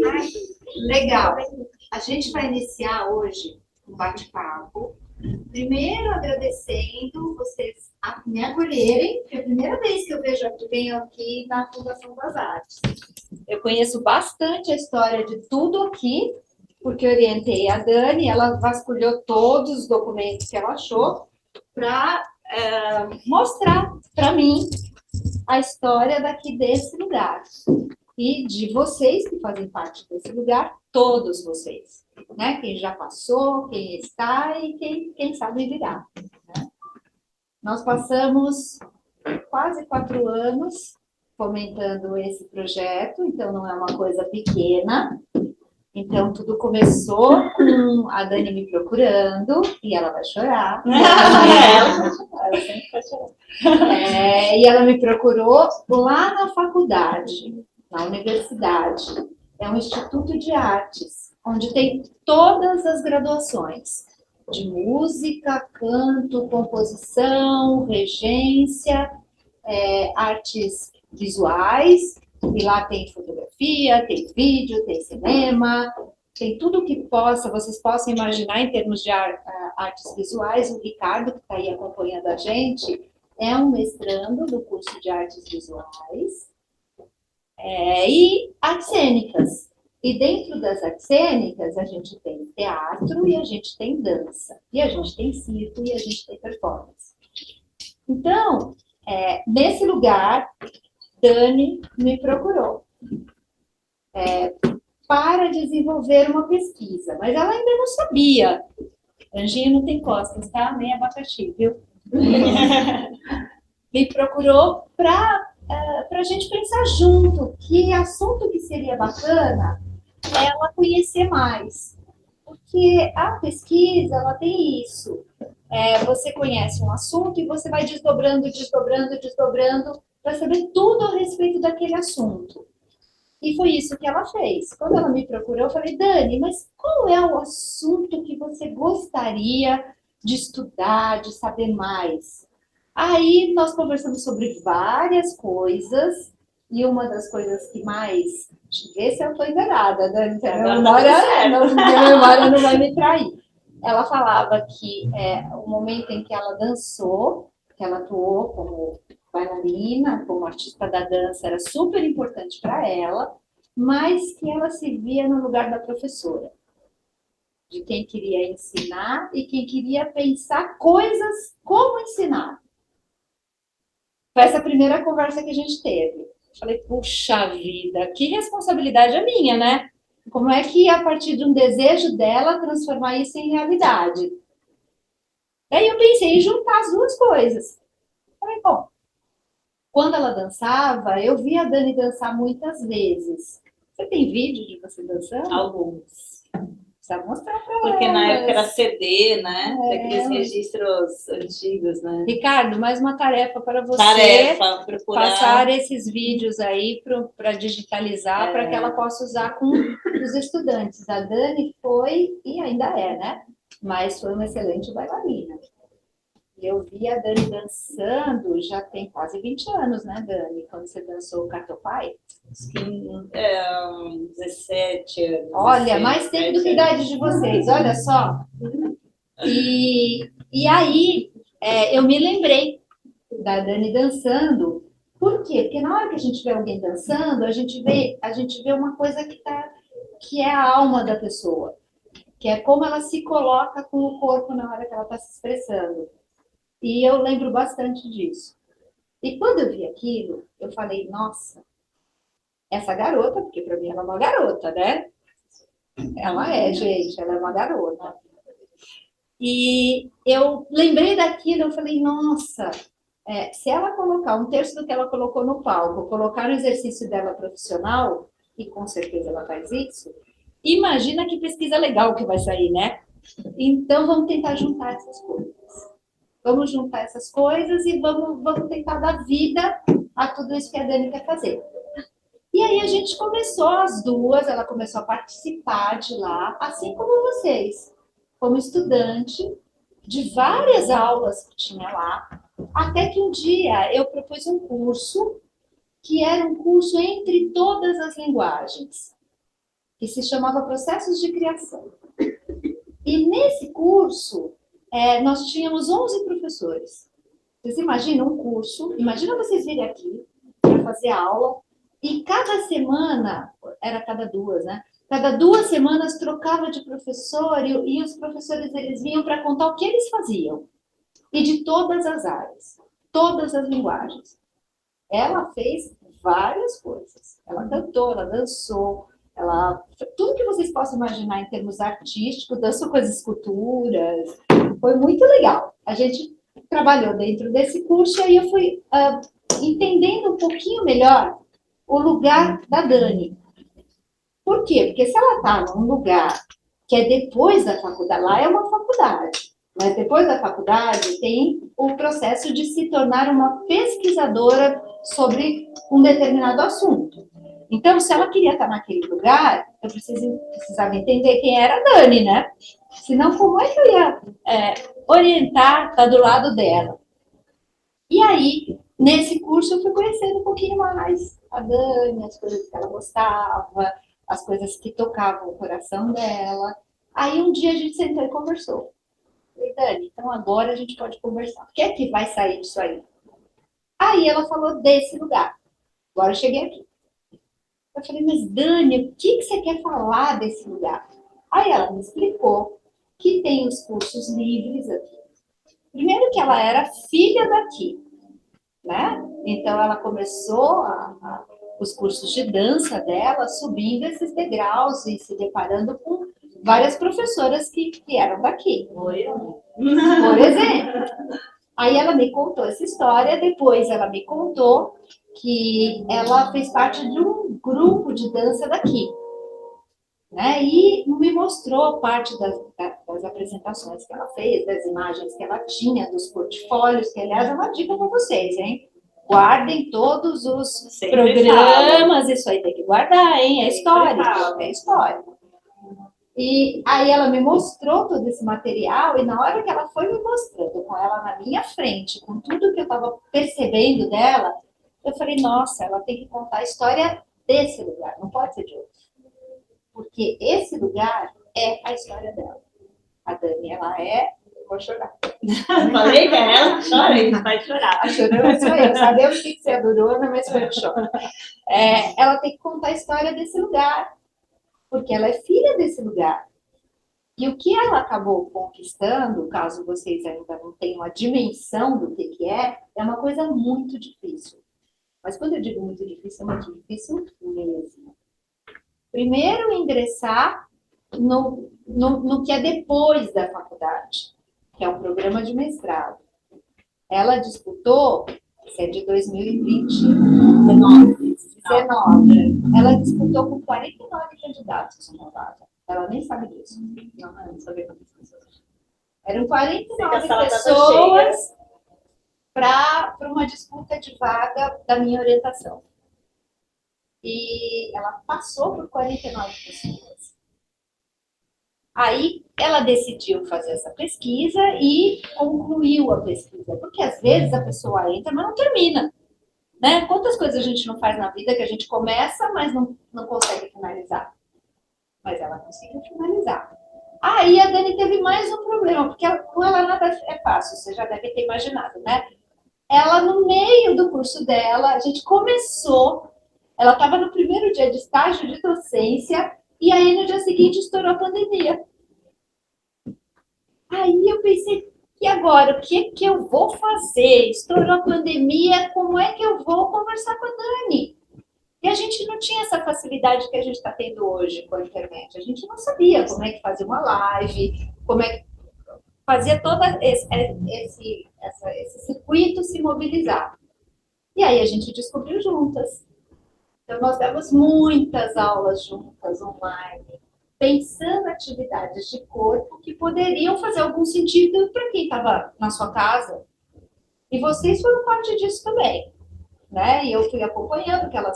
Ai, legal. A gente vai iniciar hoje um bate-papo. Primeiro, agradecendo vocês a me acolherem, porque é a primeira vez que eu venho aqui na Fundação das Artes. Eu conheço bastante a história de tudo aqui, porque orientei a Dani, ela vasculhou todos os documentos que ela achou para mostrar para mim a história daqui desse lugar. E de vocês que fazem parte desse lugar, todos vocês, né? Quem já passou, quem está e quem sabe virá. Né? Nós passamos quase 4 anos fomentando esse projeto, então não é uma coisa pequena. Então, tudo começou com a Dani me procurando, e ela vai chorar. Ela sempre vai chorar. E ela me procurou lá na faculdade, na universidade. É um instituto de artes, onde tem todas as graduações de música, canto, composição, regência, artes visuais, e lá tem fotografia, tem vídeo, tem cinema, tem tudo que vocês possam imaginar em termos de artes visuais. O Ricardo, que está aí acompanhando a gente, é um mestrando do curso de artes visuais e artes cênicas. E dentro das artes cênicas, a gente tem teatro e a gente tem dança, e a gente tem circo e a gente tem performance. Então, nesse lugar, Dani me procurou para desenvolver uma pesquisa, mas ela ainda não sabia. Anjinho não tem costas, tá? Nem abacaxi, viu? Me procurou para a gente pensar junto que assunto que seria bacana ela conhecer mais. Porque a pesquisa, ela tem isso. Você conhece um assunto e você vai desdobrando para saber tudo a respeito daquele assunto. E foi isso que ela fez. Quando ela me procurou, eu falei, Dani, mas qual é o assunto que você gostaria de estudar, de saber mais? Aí nós conversamos sobre várias coisas, e uma das coisas que mais... Deixa eu ver se eu estou enganada, Dani, minha memória não vai me trair. Ela falava que o momento em que ela dançou, que ela atuou como bailarina, como artista da dança, era super importante para ela, mas que ela se via no lugar da professora, de quem queria ensinar e quem queria pensar coisas como ensinar. Foi essa primeira conversa que a gente teve. Falei, puxa vida, que responsabilidade é minha, né? Como é que, a partir de um desejo dela, transformar isso em realidade? Daí eu pensei em juntar as duas coisas. Falei, bom, quando ela dançava, eu vi a Dani dançar muitas vezes. Você tem vídeo de você dançando? Alguns. Precisa mostrar para ela. Porque na época era CD, né? Daqueles registros antigos, né? Ricardo, mais uma tarefa para você. Passar esses vídeos aí para digitalizar, para que ela possa usar com os estudantes. A Dani foi, e ainda é, né? Mas foi uma excelente bailarina. Eu vi a Dani dançando, já tem quase 20 anos, né, Dani? Quando você dançou o Catopai? 17 anos. Olha, mais tempo do que a idade de vocês, olha só. E aí, eu me lembrei da Dani dançando. Por quê? Porque na hora que a gente vê alguém dançando, a gente vê uma coisa que é a alma da pessoa, que é como ela se coloca com o corpo na hora que ela está se expressando. E eu lembro bastante disso. E quando eu vi aquilo, eu falei, nossa, essa garota, porque para mim ela é uma garota, né? Ela é, gente, ela é uma garota. E eu lembrei daquilo, eu falei, nossa, se ela colocar 1/3 do que ela colocou no palco, colocar no exercício dela profissional, e com certeza ela faz isso, imagina que pesquisa legal que vai sair, né? Então, vamos tentar juntar essas coisas. Vamos juntar essas coisas e vamos tentar dar vida a tudo isso que a Dani quer fazer. E aí a gente começou, as duas, ela começou a participar de lá, assim como vocês, como estudante de várias aulas que tinha lá, até que um dia eu propus um curso que era um curso entre todas as linguagens, que se chamava Processos de Criação. E nesse curso, nós tínhamos 11 professores. Vocês imaginam um curso, imagina vocês virem aqui para fazer aula, e cada semana, era cada duas, né? Cada 2 semanas trocava de professor e os professores eles vinham para contar o que eles faziam. E de todas as áreas, todas as linguagens. Ela fez várias coisas. Ela cantou, ela dançou, tudo que vocês possam imaginar em termos artísticos, dançou com as esculturas. Foi muito legal. A gente trabalhou dentro desse curso e aí eu fui entendendo um pouquinho melhor o lugar da Dani. Por quê? Porque se ela está num lugar que é depois da faculdade, lá é uma faculdade, mas depois da faculdade tem o processo de se tornar uma pesquisadora sobre um determinado assunto. Então, se ela queria estar naquele lugar, eu precisava entender quem era a Dani, né? Senão, como é que eu ia orientar, estar do lado dela? E aí, nesse curso, eu fui conhecendo um pouquinho mais a Dani, as coisas que ela gostava, as coisas que tocavam o coração dela. Aí, um dia, a gente sentou e conversou. Falei, Dani, então agora a gente pode conversar. O que é que vai sair disso aí? Aí, ela falou desse lugar. Agora eu cheguei aqui. Eu falei, mas Dani, o que você quer falar desse lugar? Aí ela me explicou que tem os cursos livres aqui. Primeiro que ela era filha daqui, né? Então ela começou os cursos de dança dela subindo esses degraus e se deparando com várias professoras que eram daqui. Por exemplo. Aí ela me contou essa história, depois ela me contou que ela fez parte de um grupo de dança daqui, né? E me mostrou parte das apresentações que ela fez, das imagens que ela tinha, dos portfólios, que aliás é uma dica para vocês, hein? Guardem todos os programas, isso aí tem que guardar, hein? É histórico, é histórico. E aí ela me mostrou todo esse material e na hora que ela foi me mostrando com ela na minha frente, com tudo que eu estava percebendo dela, eu falei, nossa, ela tem que contar a história desse lugar, não pode ser de outro. Porque esse lugar é a história dela. A Dani, ela eu vou chorar. Falei que ela chora, vai chorar. A chorona sou eu, sabemos que você é durona, mas foi o choro. Ela tem que contar a história desse lugar. Porque ela é filha desse lugar. E o que ela acabou conquistando, caso vocês ainda não tenham a dimensão do que é uma coisa muito difícil. Mas quando eu digo muito difícil, é muito difícil mesmo. Primeiro, ingressar no que é depois da faculdade, que é o programa de mestrado. Ela disputou, isso é de 2019. Ela disputou com 49 candidatos, ela nem sabe disso. Não sabia quantas pessoas. Eram 49 pessoas para uma disputa de vaga da minha orientação. E ela passou por 49 pessoas. Aí ela decidiu fazer essa pesquisa e concluiu a pesquisa, porque às vezes a pessoa entra, mas não termina. Né? Quantas coisas a gente não faz na vida que a gente começa, mas não consegue finalizar? Mas ela conseguiu finalizar. Aí a Dani teve mais um problema, porque com ela nada é fácil, você já deve ter imaginado, né? Ela, no meio do curso dela, a gente começou, ela estava no primeiro dia de estágio de docência, e aí no dia seguinte estourou a pandemia. Aí eu pensei, e agora, o que eu vou fazer? Estourou a pandemia, como é que eu vou conversar com a Dani? E a gente não tinha essa facilidade que a gente está tendo hoje com a internet. A gente não sabia como é que fazia uma live, como é que fazia todo esse circuito se mobilizar. E aí a gente descobriu juntas. Então nós demos muitas aulas juntas online, pensando atividades de corpo que poderiam fazer algum sentido para quem estava na sua casa. E vocês foram parte disso também. Né? E eu fui acompanhando o que ela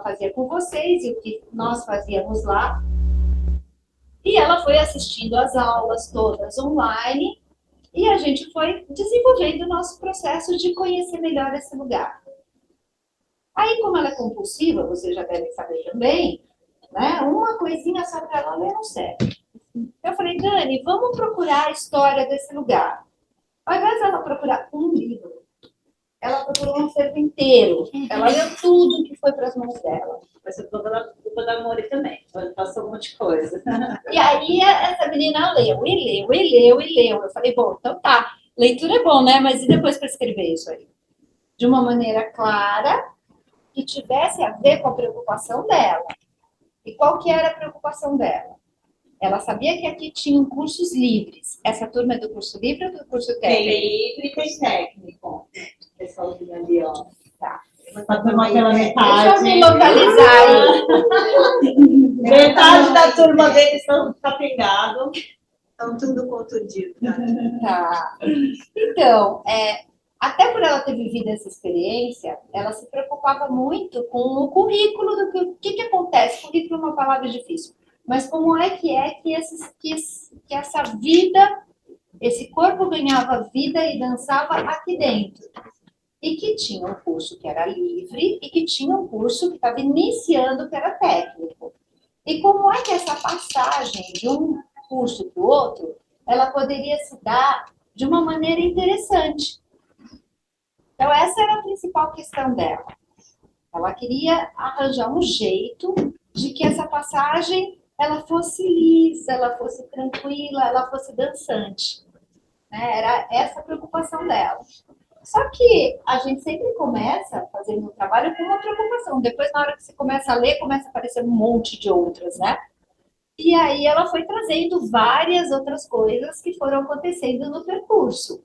fazia com vocês e o que nós fazíamos lá. E ela foi assistindo as aulas todas online e a gente foi desenvolvendo o nosso processo de conhecer melhor esse lugar. Aí, como ela é compulsiva, vocês já devem saber também, né? Uma coisinha só para ela ler não serve. Eu falei, Dani, vamos procurar a história desse lugar. Ao invés dela procurar um livro, ela procurou um acervo inteiro. Ela leu tudo que foi para as mãos dela. Mas eu culpa da Mori também. Passou um monte de coisa. E aí essa menina leu, e leu, e leu, e leu. Eu falei, bom, então tá. Leitura é bom, né? Mas e depois para escrever isso aí? De uma maneira clara, que tivesse a ver com a preocupação dela. E qual que era a preocupação dela? Ela sabia que aqui tinham cursos livres. Essa turma é do curso livre ou do curso Tem técnico? livre e tem técnico. O pessoalzinho ali, ó. Tá. Uma turma pela Deixa eu metade. me localizar aí. Metade da turma deles estão capengados. Estão tudo contundido. Tá. Então, até por ela ter vivido essa experiência, ela se preocupava muito com o currículo do que acontece. Currículo é uma palavra difícil. Mas como é que essa vida, esse corpo ganhava vida e dançava aqui dentro? E que tinha um curso que era livre e que tinha um curso que estava iniciando que era técnico. E como é que essa passagem de um curso para o outro, ela poderia se dar de uma maneira interessante? Então, essa era a principal questão dela. Ela queria arranjar um jeito de que essa passagem ela fosse lisa, ela fosse tranquila, ela fosse dançante. Né? Era essa a preocupação dela. Só que a gente sempre começa fazendo um trabalho com uma preocupação. Depois, na hora que você começa a ler, começa a aparecer um monte de outras, né? E aí ela foi trazendo várias outras coisas que foram acontecendo no percurso.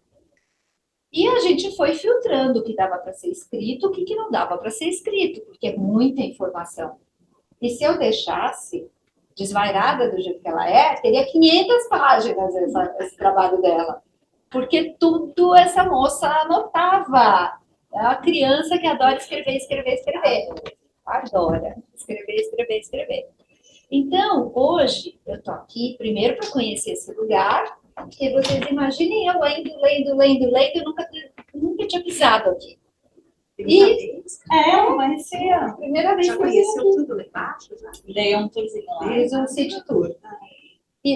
E a gente foi filtrando o que dava para ser escrito, o que não dava para ser escrito, porque é muita informação. E se eu deixasse desvairada do jeito que ela teria 500 páginas esse trabalho dela. Porque tudo essa moça anotava. É uma criança que adora escrever, escrever, escrever. Adora escrever, escrever, escrever. Então, hoje, eu estou aqui primeiro para conhecer esse lugar, porque vocês imaginem eu lendo, nunca tinha pisado aqui. Eu conhecia. Primeira vez Já que eu vim conheceu aqui. tudo lá embaixo? Já? Dei um tourzinho lá. Fiz um city tour.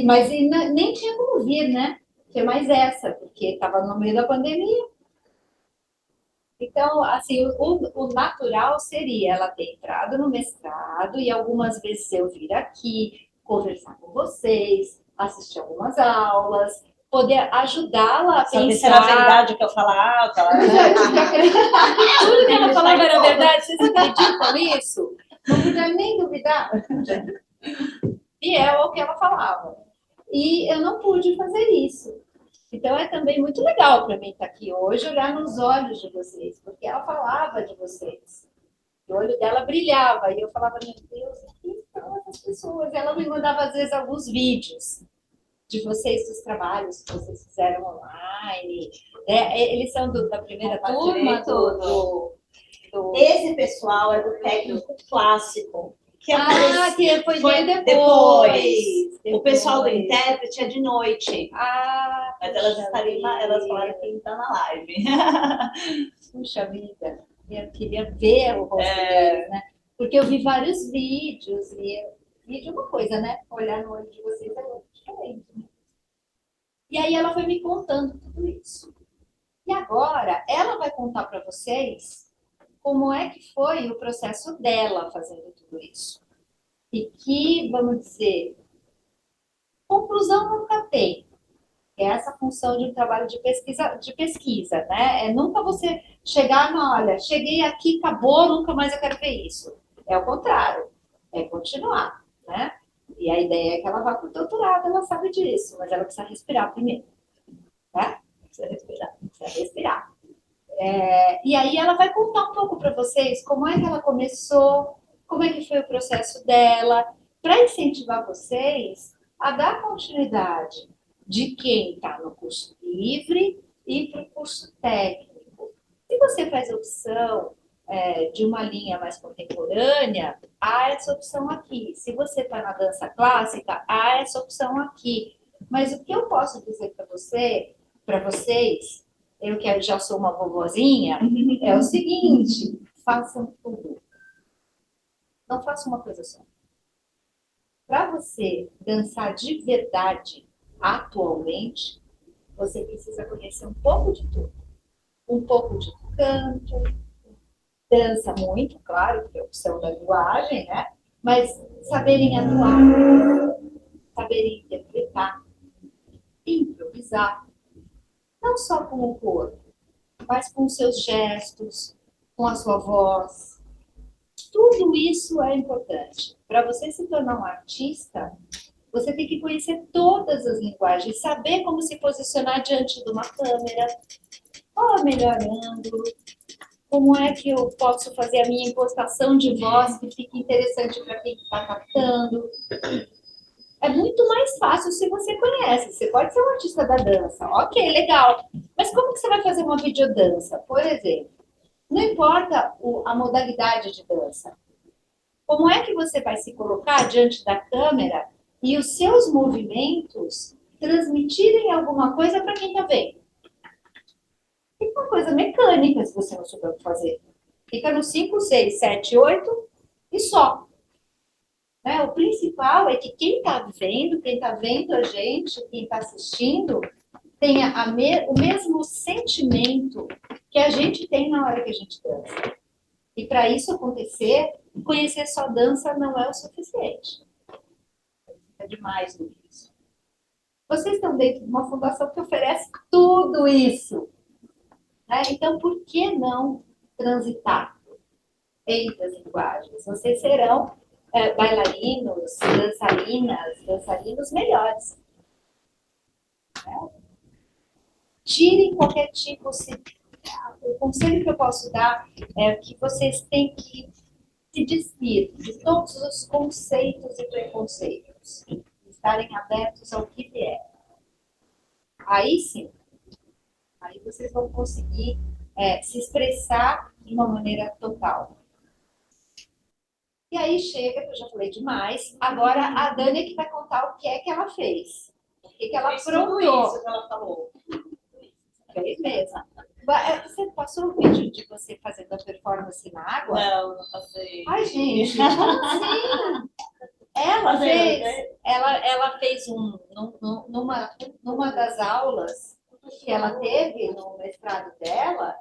Mas nem tinha como vir, né? Tinha mais essa, porque estava no meio da pandemia. Então, assim, o natural seria ela ter entrado no mestrado e algumas vezes eu vir aqui, conversar com vocês, assistir algumas aulas, poder ajudá-la a Saber se pensar. era verdade o que eu falava. Tudo que ela falava era verdade. Vocês acreditam nisso? Não podia nem duvidar. E é o que ela falava. E eu não pude fazer isso. Então, é também muito legal para mim estar aqui hoje, olhar nos olhos de vocês, porque ela falava de vocês. O olho dela brilhava, e eu falava, meu Deus, quem são essas pessoas? Ela me mandava, às vezes, alguns vídeos de vocês, dos trabalhos que vocês fizeram online. Eles são da primeira turma do... Esse pessoal é do técnico clássico. Que que foi bem depois. O pessoal do intérprete é de noite. Mas elas estariam elas falaram que estão na live. Puxa vida, eu queria ver o rosto delas, né? Porque eu vi vários vídeos e vídeo é uma coisa, né? Olhar no olho de vocês é muito diferente. Né? E aí ela foi me contando tudo isso. E agora ela vai contar para vocês como é que foi o processo dela fazendo tudo isso. E que, vamos dizer, conclusão nunca tem. É essa função de um trabalho de pesquisa, né? É nunca você chegar na, olha, cheguei aqui, acabou, nunca mais eu quero ver isso. É o contrário, é continuar, né? E a ideia é que ela vá para o doutorado, ela sabe disso, mas ela precisa respirar primeiro, né? Precisa respirar. E aí ela vai contar um pouco para vocês como é que ela começou, como é que foi o processo dela, para incentivar vocês a dar continuidade de quem está no curso livre e para o curso técnico. Se você faz a opção de uma linha mais contemporânea, há essa opção aqui. Se você está na dança clássica, há essa opção aqui. Mas o que eu posso dizer para vocês, eu que já sou uma vovozinha, é o seguinte: façam tudo. Não faça uma coisa só. Para você dançar de verdade, atualmente, você precisa conhecer um pouco de tudo. Um pouco de canto, dança muito, claro, porque é opção da linguagem, né? Mas saberem atuar, saberem interpretar, improvisar, não só com o corpo, mas com os seus gestos, com a sua voz. Tudo isso é importante. Para você se tornar um artista, você tem que conhecer todas as linguagens, saber como se posicionar diante de uma câmera, qual é o melhor ângulo, como é que eu posso fazer a minha impostação de voz que fique interessante para quem está captando. É muito mais fácil se você conhece. Você pode ser um artista da dança. Ok, legal. Mas como que você vai fazer uma videodança, por exemplo? Não importa a modalidade de dança. Como é que você vai se colocar diante da câmera e os seus movimentos transmitirem alguma coisa para quem está vendo? Fica uma coisa mecânica se você não souber o que fazer. Fica no 5, 6, 7, 8 e só. Né? O principal é que quem está vendo a gente, quem está assistindo, tenha o mesmo sentimento que a gente tem na hora que a gente dança. E para isso acontecer, conhecer só dança não é o suficiente. É demais do que isso. Vocês estão dentro de uma fundação que oferece tudo isso. Né? Então, por que não transitar entre as linguagens? Vocês serão bailarinos, dançarinos melhores. Né? Tirem qualquer tipo. O conselho que eu posso dar é que vocês têm que se despir de todos os conceitos e preconceitos. Estarem abertos ao que vier. Aí sim. Aí vocês vão conseguir se expressar de uma maneira total. E aí chega, que eu já falei demais, agora a Dani que vai contar o que é que ela fez. O que ela aprontou. Isso que ela falou. Fez mesmo. Você passou o vídeo de você fazendo a performance na água? Não, não passei. Ai, gente, como assim? Ela fez numa das aulas que ela teve no mestrado dela,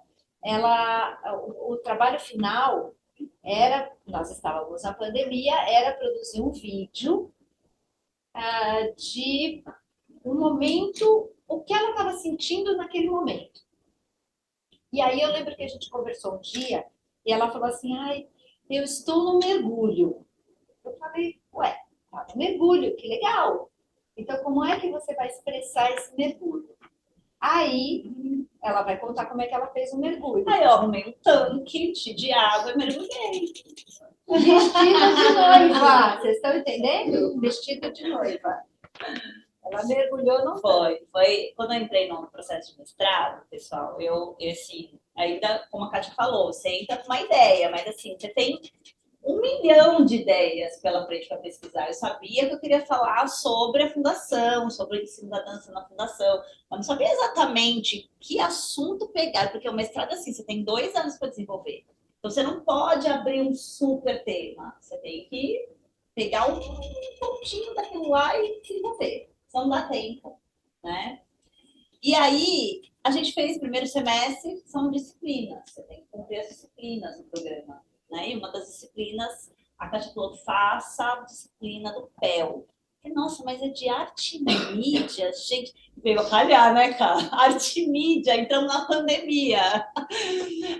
o trabalho final era, nós estávamos na pandemia, era produzir um vídeo de um momento, o que ela estava sentindo naquele momento. E aí eu lembro que a gente conversou um dia e ela falou assim, ai, eu estou no mergulho. Eu falei, ué, tá no mergulho, que legal. Então, como é que você vai expressar esse mergulho? Aí, ela vai contar como é que ela fez o mergulho. Aí eu arrumei um tanque de água e mergulhei. Vestido de noiva. Vocês estão entendendo? Vestido de noiva. Ela mergulhou no tanque. Foi quando eu entrei no processo de mestrado, pessoal, eu assim, ainda, como a Kátia falou, você entra com uma ideia, mas assim, você tem 1 milhão de ideias pela frente para pesquisar. Eu sabia que eu queria falar sobre a fundação, sobre o ensino da dança na fundação, mas não sabia exatamente que assunto pegar, porque o mestrado, assim, você tem 2 anos para desenvolver. Então, você não pode abrir um super tema. Você tem que pegar um pontinho daquilo lá e desenvolver. Senão não dá tempo, né? E aí, a gente fez o primeiro semestre, são disciplinas. Você tem que cumprir as disciplinas no programa. Né? E uma das disciplinas, a Kátia falou, faça a disciplina do PEL. Nossa, mas é de arte e mídia, gente. Veio a calhar, né, cara? Arte e mídia, entramos na pandemia.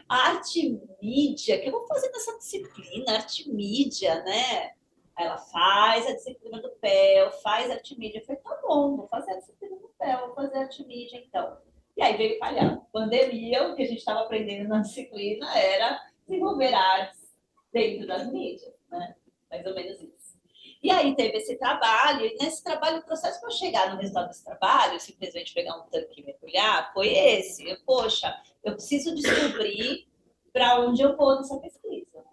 Arte e mídia, o que eu vou fazer nessa disciplina? Arte e mídia, né? Aí ela faz a disciplina do PEL, faz arte e mídia. Eu falei, tá bom, vou fazer a disciplina do PEL, vou fazer arte e mídia, então. E aí veio calhar. Pandemia, o que a gente estava aprendendo na disciplina era desenvolver artes dentro das mídias, né? Mais ou menos isso. E aí teve esse trabalho, e nesse trabalho, o processo para chegar no resultado desse trabalho, simplesmente pegar um tanque e mergulhar, foi esse. Poxa, eu preciso descobrir para onde eu vou nessa pesquisa.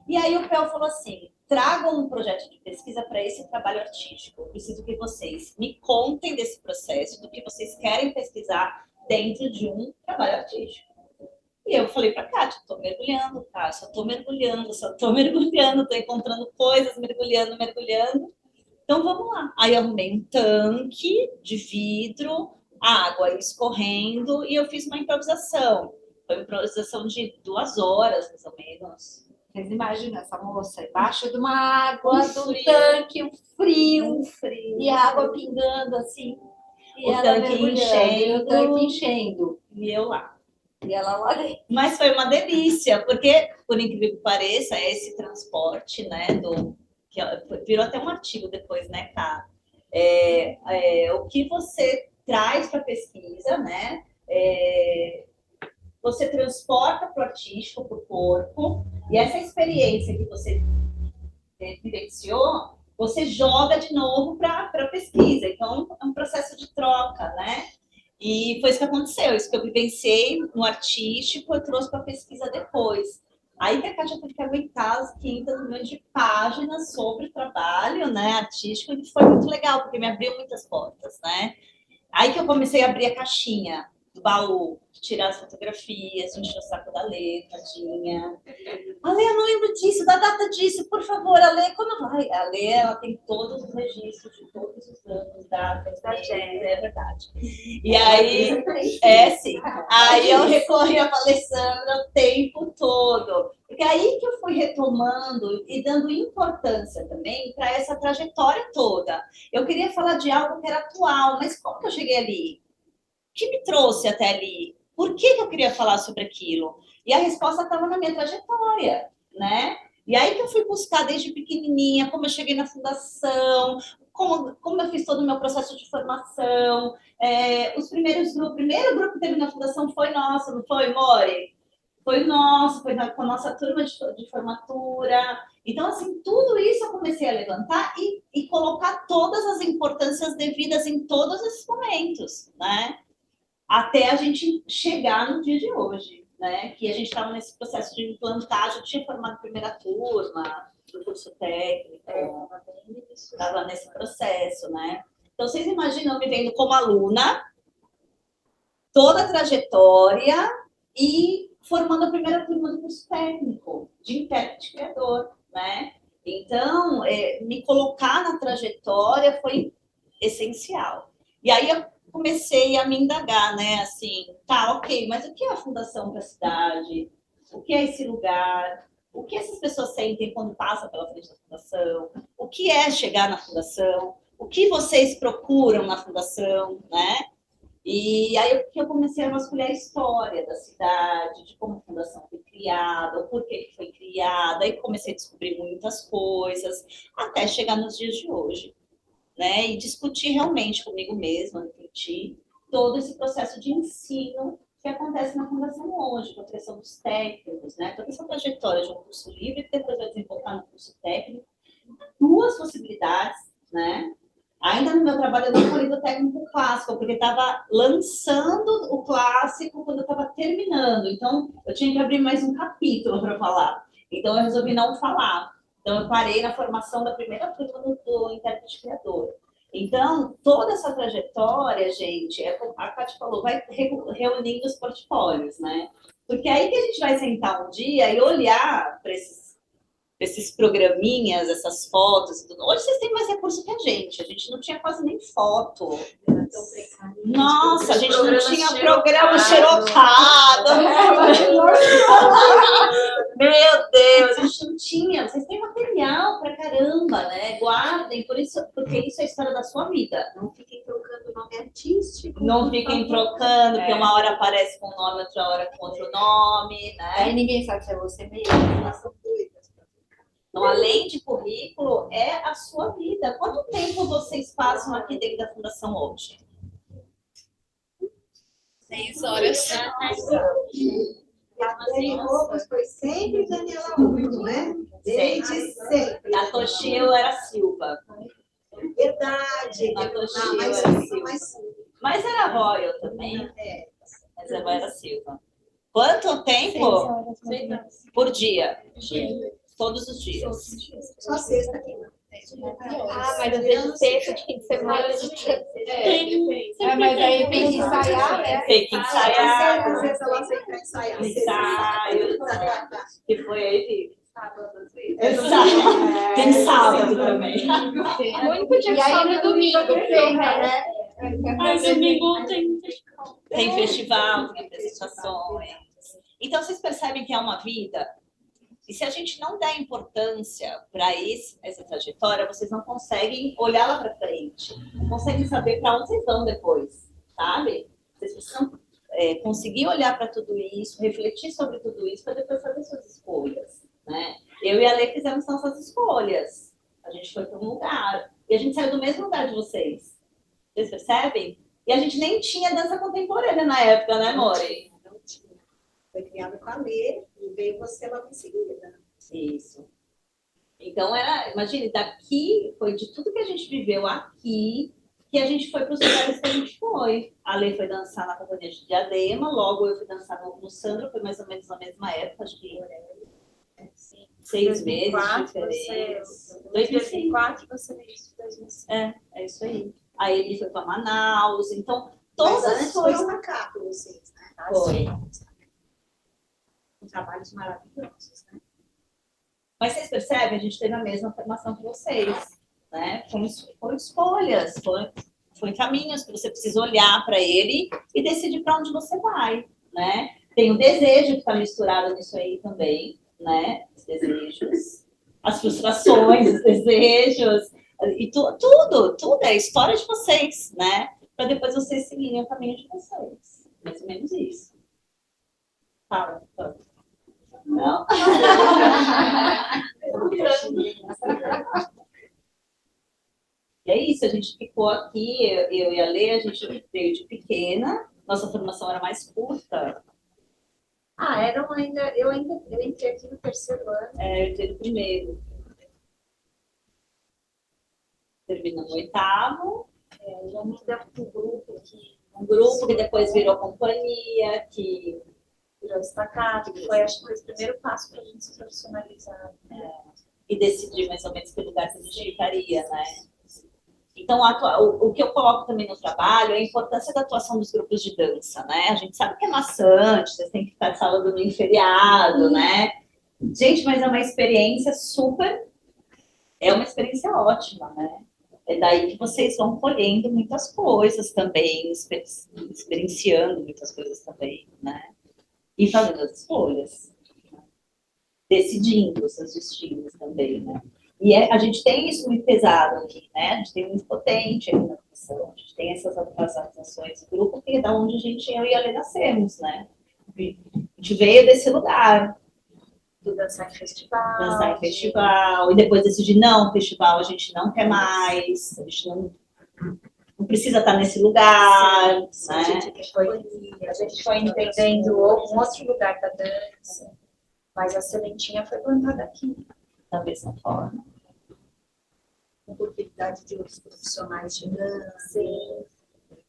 E aí o PEL falou assim, tragam um projeto de pesquisa para esse trabalho artístico. Eu preciso que vocês me contem desse processo, do que vocês querem pesquisar dentro de um trabalho artístico. E eu falei para Kátia, estou mergulhando, tá? Só estou mergulhando, estou encontrando coisas, mergulhando. Então vamos lá. Aí eu arrumei um tanque de vidro, água escorrendo, e eu fiz uma improvisação. Foi uma improvisação de 2 horas, mais ou menos. Vocês imaginam essa moça embaixo de uma água, Um do frio. tanque, um frio, e a água pingando assim. E O ela tanque mergulhando, enchendo. e o tanque enchendo. E eu lá. E ela lá dentro. Mas foi uma delícia, porque, por incrível que pareça, esse transporte, né, que virou até um artigo depois, né, Ká? O que você traz para a pesquisa, né? Você transporta para o artístico, para o corpo, e essa experiência que você vivenciou, você joga de novo para a pesquisa. Então, é um processo de troca, né? E foi isso que aconteceu, isso que eu vivenciei no artístico, eu trouxe para a pesquisa depois. Aí que a Kátia teve que aguentar as 500 milhões de páginas sobre o trabalho, né, artístico, e foi muito legal, porque me abriu muitas portas, né? Aí que eu comecei a abrir a caixinha do baú, tirar as fotografias, encher o saco da Lê, tadinha. A Lê, eu não lembro disso, da data disso, por favor, a Lê, quando vai? A Lê, ela tem todos os registros de todos os anos, datas, meses, é verdade. E aí, sim. Aí eu recorri a Alessandra o tempo todo. Porque aí que eu fui retomando e dando importância também para essa trajetória toda. Eu queria falar de algo que era atual, mas como que eu cheguei ali? O que me trouxe até ali? Por que eu queria falar sobre aquilo? E a resposta estava na minha trajetória, né? E aí que eu fui buscar desde pequenininha, como eu cheguei na fundação, como eu fiz todo o meu processo de formação. O primeiro grupo que teve na fundação foi nosso, não foi, Mori? Foi nosso, foi com a nossa turma de formatura. Então, assim, tudo isso eu comecei a levantar e colocar todas as importâncias devidas em todos esses momentos, né? Até a gente chegar no dia de hoje, né? Que a gente estava nesse processo de implantar, já tinha formado a primeira turma do curso técnico, estava nesse processo, né? Então, vocês imaginam eu me vendo como aluna, toda a trajetória e formando a primeira turma do curso técnico de intérprete criador, né? Então, me colocar na trajetória foi essencial. E aí eu comecei a me indagar, né? Assim, tá, ok, mas o que é a Fundação para a cidade? O que é esse lugar? O que essas pessoas sentem quando passam pela frente da fundação? O que é chegar na fundação? O que vocês procuram na fundação, né? E aí eu comecei a vasculhar a história da cidade, de como a fundação foi criada, o porquê que foi criada, aí comecei a descobrir muitas coisas, até chegar nos dias de hoje, né? E discutir realmente comigo mesma, refletir todo esse processo de ensino que acontece na fundação hoje, com a criação dos técnicos, né? Toda essa trajetória de um curso livre que depois vai desembocar no curso técnico, 2 possibilidades, né? Ainda no meu trabalho, eu não falei do técnico clássico, porque estava lançando o clássico quando eu estava terminando. Então, eu tinha que abrir mais um capítulo para falar. Então, eu resolvi não falar. Então, eu parei na formação da primeira turma do intérprete criador. Então, toda essa trajetória, gente, como a Kátia falou, vai reunindo os portfólios, né? Porque aí que a gente vai sentar um dia e olhar para esses programinhas, essas fotos. Hoje vocês têm mais recurso que a gente não tinha quase nem foto. Nossa, a gente não tinha programa xerocado. Meu Deus, a gente não tinha. Vocês têm material pra caramba, né? Guardem, porque isso é a história da sua vida. Não fiquem trocando nome artístico. Não fiquem trocando, porque uma hora aparece com um nome, outra hora com outro nome, né? Aí ninguém sabe se é você mesmo. Então, além de currículo, é a sua vida. Quanto tempo vocês passam aqui dentro da Fundação hoje? 6 horas. A Dani Robles foi sempre Daniela Robles, né? Desde sempre. A Toshio era Silva. Verdade. A Toshio Mas era Silva. mas Mas era Royal também. é. Mas ela era Silva. Quanto tempo? Por dia. Todos os dias. Só sexta aqui. Ah, mas às vezes sexta de fim de semana a gente Mas aí tem que ensaiar, né? Tem que ensaiar. Às vezes ela sempre ensaiar. Ensaio. Que foi aí, Vivi? Sábado, às vezes. Exato. Tem sábado também. O único dia E que aí sobra no é domingo, domingo porque tem, o resto- né? domingo tem. Tem festival, tem apresentações. Então, vocês percebem que é uma vida. E se a gente não der importância para essa trajetória, vocês não conseguem olhar lá para frente. Não conseguem saber para onde vocês vão depois, sabe? Vocês precisam conseguir olhar para tudo isso, refletir sobre tudo isso, para depois fazer suas escolhas, né? Eu e a Lê fizemos nossas escolhas. A gente foi para um lugar. E a gente saiu do mesmo lugar de vocês. Vocês percebem? E a gente nem tinha dança contemporânea na época, né, Mori? Não tinha. Foi criada com a Lê e veio você logo em seguida. Isso. Então, imagine, daqui, foi de tudo que a gente viveu aqui, que a gente foi para os lugares que a gente foi. A Lê foi dançar na Companhia de Diadema, logo eu fui dançar no Sandro, foi mais ou menos na mesma época, acho que 6 meses de diferença. 2004 você veio isso, 2005. É isso aí. Aí ele foi para Manaus, então Mas todas antes foi foram... destacar para vocês, né? Foi. Com trabalhos maravilhosos, né? Mas vocês percebem, a gente teve a mesma formação que vocês, né? Foram escolhas, foi caminhos que você precisa olhar para ele e decidir para onde você vai, né? Tem o desejo que está misturado nisso aí também, né? Os desejos, as frustrações, os desejos, e tudo é a história de vocês, né? Para depois vocês seguirem o caminho de vocês. Mais ou menos isso. Fala, fala. Não? E é isso, a gente ficou aqui, eu e a Lê, a gente veio de pequena, nossa formação era mais curta. Eu entrei aqui no terceiro ano. Eu entrei no primeiro. Terminou no 8º. Já me deu um grupo que Um grupo que depois virou companhia, que virou destacado, que foi, acho que foi o primeiro passo para a gente se profissionalizar. e decidir mais ou menos que lugar que a gente ficaria, né? Então, o que eu coloco também no trabalho é a importância da atuação dos grupos de dança, né? A gente sabe que é maçante, vocês têm que ficar de sábado domingo feriado, né? Gente, mas é uma experiência é uma experiência ótima, né? É daí que vocês vão colhendo muitas coisas também, experienciando muitas coisas também, né? E fazendo as escolhas, decidindo os seus destinos também, né? E a gente tem isso muito pesado aqui, né? A gente tem muito potente aqui na educação, a gente tem essas atuações do grupo, que é da onde eu e a Lê nascemos, né? A gente veio desse lugar. Do dançar em festival. Dançar em festival, e depois decidir, não, festival a gente não quer mais, a gente não precisa estar nesse lugar, né? A gente foi entendendo um outro lugar da dança, mas a sementinha foi plantada aqui. Da mesma forma. Oportunidade de outros profissionais de dança,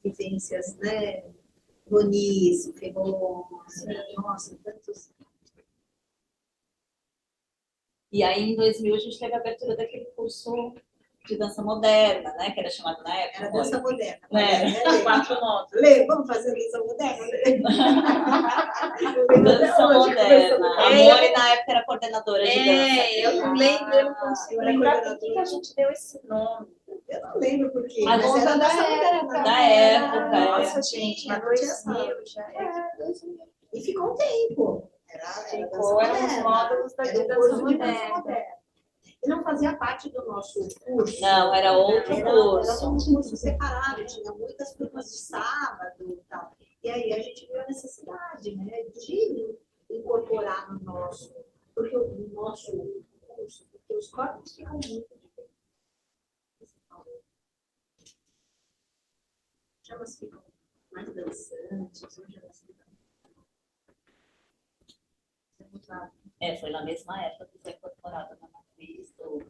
vivências, né? Bonício, Ferron, nossa, tantos. E aí, em 2000, a gente teve a abertura daquele curso de dança moderna, né? Que era chamado na época. Era dança moderna. É. 4 modos. Lê, vamos fazer dança moderna? Dança moderna. A Mori, na época, era coordenadora de dança. Eu não lembro, eu não consigo lembrar por que a gente deu esse nome. Eu não lembro por quê. A Mas dança era dança moderna. da época. Nossa, gente, mas 2000 já é. 2000. E ficou um tempo. Era Ficou, eram os módulos da Era um dança curso de dança moderna. moderna. E não fazia parte do nosso curso. Não, era outro Era curso. um curso separado, tinha muitas turmas de sábado e tal. E aí a gente viu a necessidade, né, de incorporar no nosso, porque o nosso curso, porque os corpos ficam muito diferentes. Elas ficam mais dançantes, hoje elas ficam. Foi na mesma época que foi incorporada na matriz do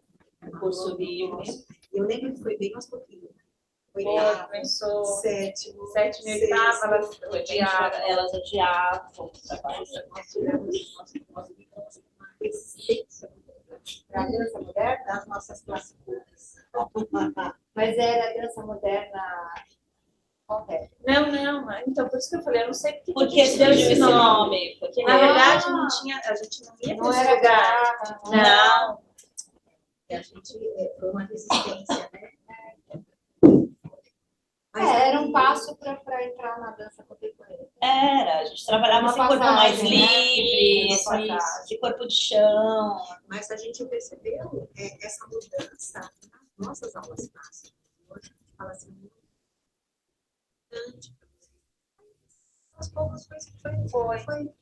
curso livre. Eu lembro que foi bem mais pouquinho. Começou Sétimo, 7 mil oitava, Elas odiavam o trabalho. Nós tivemos uma resistência para a dança moderna das nossas classes públicas. Mas era dança moderna. Qual é? Não, então por isso que eu falei, eu não sei Por que se deu surgiu esse nome? Porque na verdade não tinha, a gente não ia Não para esse era lugar. grava, Não, E a gente foi uma resistência, né? era um passo para entrar na dança contemporânea. Era, a gente trabalhava Uma esse corpo mais passagem, né? livre, Uma esse, passagem. esse corpo de chão. Mas a gente percebeu essa mudança nas nossas aulas clássicas. Hoje a gente fala assim, muito importante. Aos poucos foi.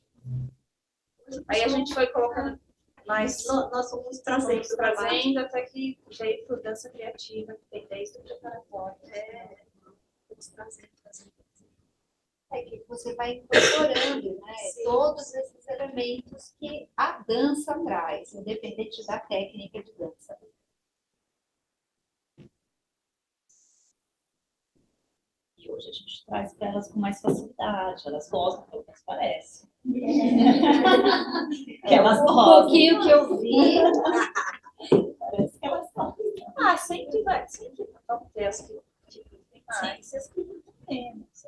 aí a gente foi colocando mais Nós fomos trazendo trazendo até que veio por dança criativa, que tem desde o preparatório. Fomos trazendo. É que você vai incorporando, né, Sim. todos esses elementos que a dança traz, independente da técnica de dança. E hoje a gente traz para elas com mais facilidade. Elas gostam, pelo menos parece. Que elas Um gostam. pouquinho que eu vi, Parece que elas gostam. Sempre vão ter as que tem mais e as que não tem menos.